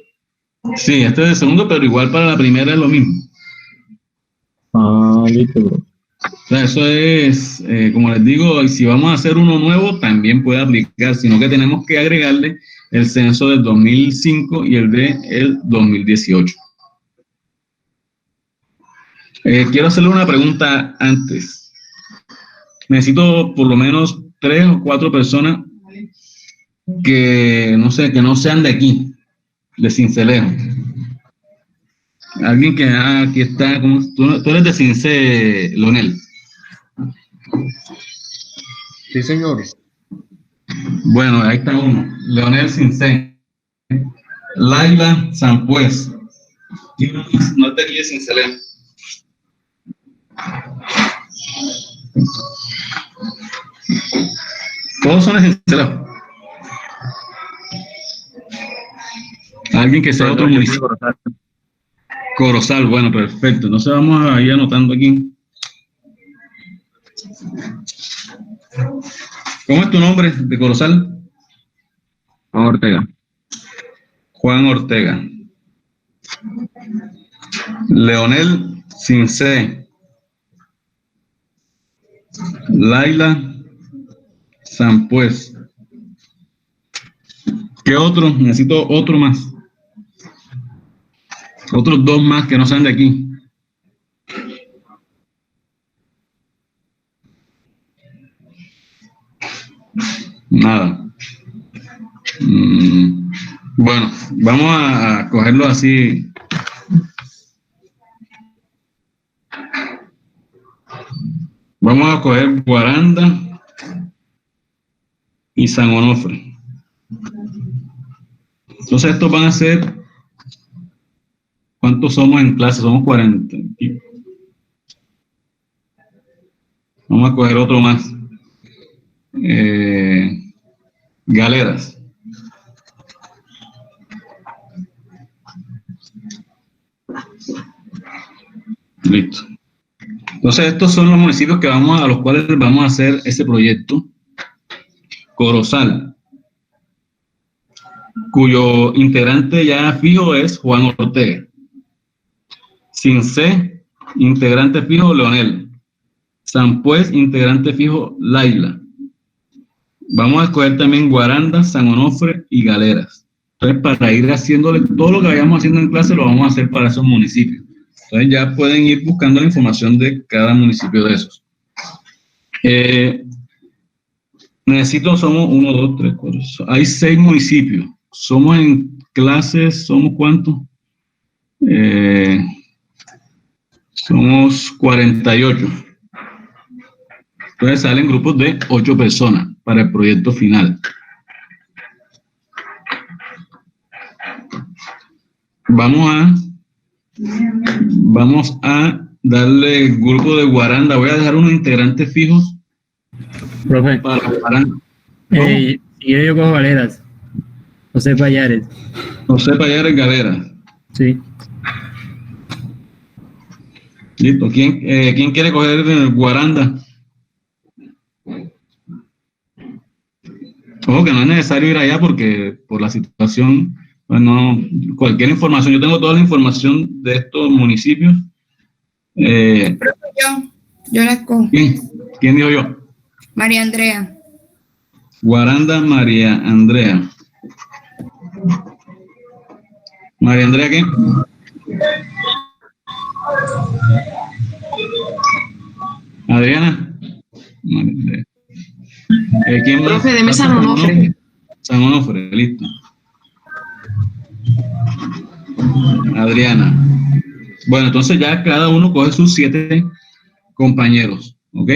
Sí, este es el segundo, pero igual para la primera es lo mismo. Ah, listo, bro. O sea, eso es, como les digo, si vamos a hacer uno nuevo, también puede aplicar, sino que tenemos que agregarle el censo del 2005 y el del 2018. Quiero hacerle una pregunta antes. Necesito por lo menos 3 o 4 personas que no sean de aquí, de Sincelejo. Alguien que aquí está, tú eres de Cince, Leonel. Sí, señor. Bueno, ahí está uno. Leonel Cince. Laila Sampuez. No es de aquí de Sincelejo. Todos son de Sincelejo. Alguien que sea de otro municipio. Corozal, bueno, perfecto. Entonces vamos a ir anotando aquí. ¿Cómo es tu nombre de Corozal? Juan Ortega. Juan Ortega. Leonel Cince. Laila Sampuez. ¿Qué otro? Necesito otro más. Otros 2 más que no sean de aquí. Nada. Bueno, vamos a cogerlo así. Vamos a coger Guaranda y San Onofre. Entonces estos van a ser, ¿cuántos somos en clase? Somos 40. Vamos a coger otro más. Galeras. Listo. Entonces estos son los municipios a los cuales vamos a hacer ese proyecto. Corozal, cuyo integrante ya fijo es Juan Ortega. Cince, integrante fijo Leonel. Sampuez, integrante fijo Laila. Vamos a escoger también Guaranda, San Onofre y Galeras. Entonces, para ir haciéndole todo lo que vayamos haciendo en clase, lo vamos a hacer para esos municipios. Entonces, ya pueden ir buscando la información de cada municipio de esos. Somos 1, 2, 3, 4. Hay 6 municipios. Somos en clases, ¿somos cuántos? Somos 48. Entonces salen grupos de 8 personas para el proyecto final. Vamos a darle grupo de Guaranda. Voy a dejar unos integrantes fijos. Profe. Para Guaranda. Yo cojo Galeras. José Payares. José Payares, Galeras. Sí. Listo. ¿Quién quiere coger Guaranda? Ojo que no es necesario ir allá porque por la situación, bueno, cualquier información, yo tengo toda la información de estos municipios. Yo la escojo. ¿Quién dijo yo? María Andrea. Guaranda, María Andrea. ¿María Andrea qué? Adriana. María Andrea. ¿Quién más? Profe, deme San Onofre. San Onofre, listo. Adriana. Bueno, entonces ya cada uno coge sus 7 compañeros, ¿ok?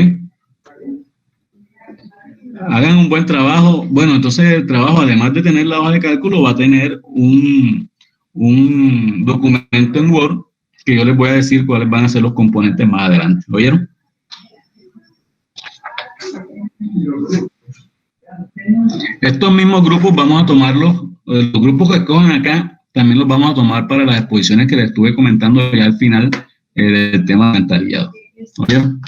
Hagan un buen trabajo. Bueno, entonces el trabajo, además de tener la hoja de cálculo, va a tener un documento en Word que yo les voy a decir cuáles van a ser los componentes más adelante. ¿Oyeron? Estos mismos grupos vamos a tomarlos, los grupos que escogen acá, también los vamos a tomar para las exposiciones que les estuve comentando ya al final del tema inventariado. ¿Oyeron?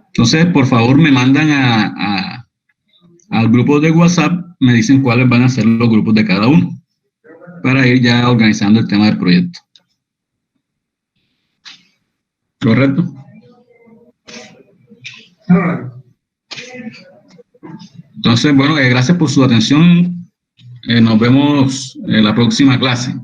Entonces, por favor, me mandan al grupo de WhatsApp, me dicen cuáles van a ser los grupos de cada uno, para ir ya organizando el tema del proyecto. ¿Correcto? Entonces, bueno, gracias por su atención. Nos vemos en la próxima clase.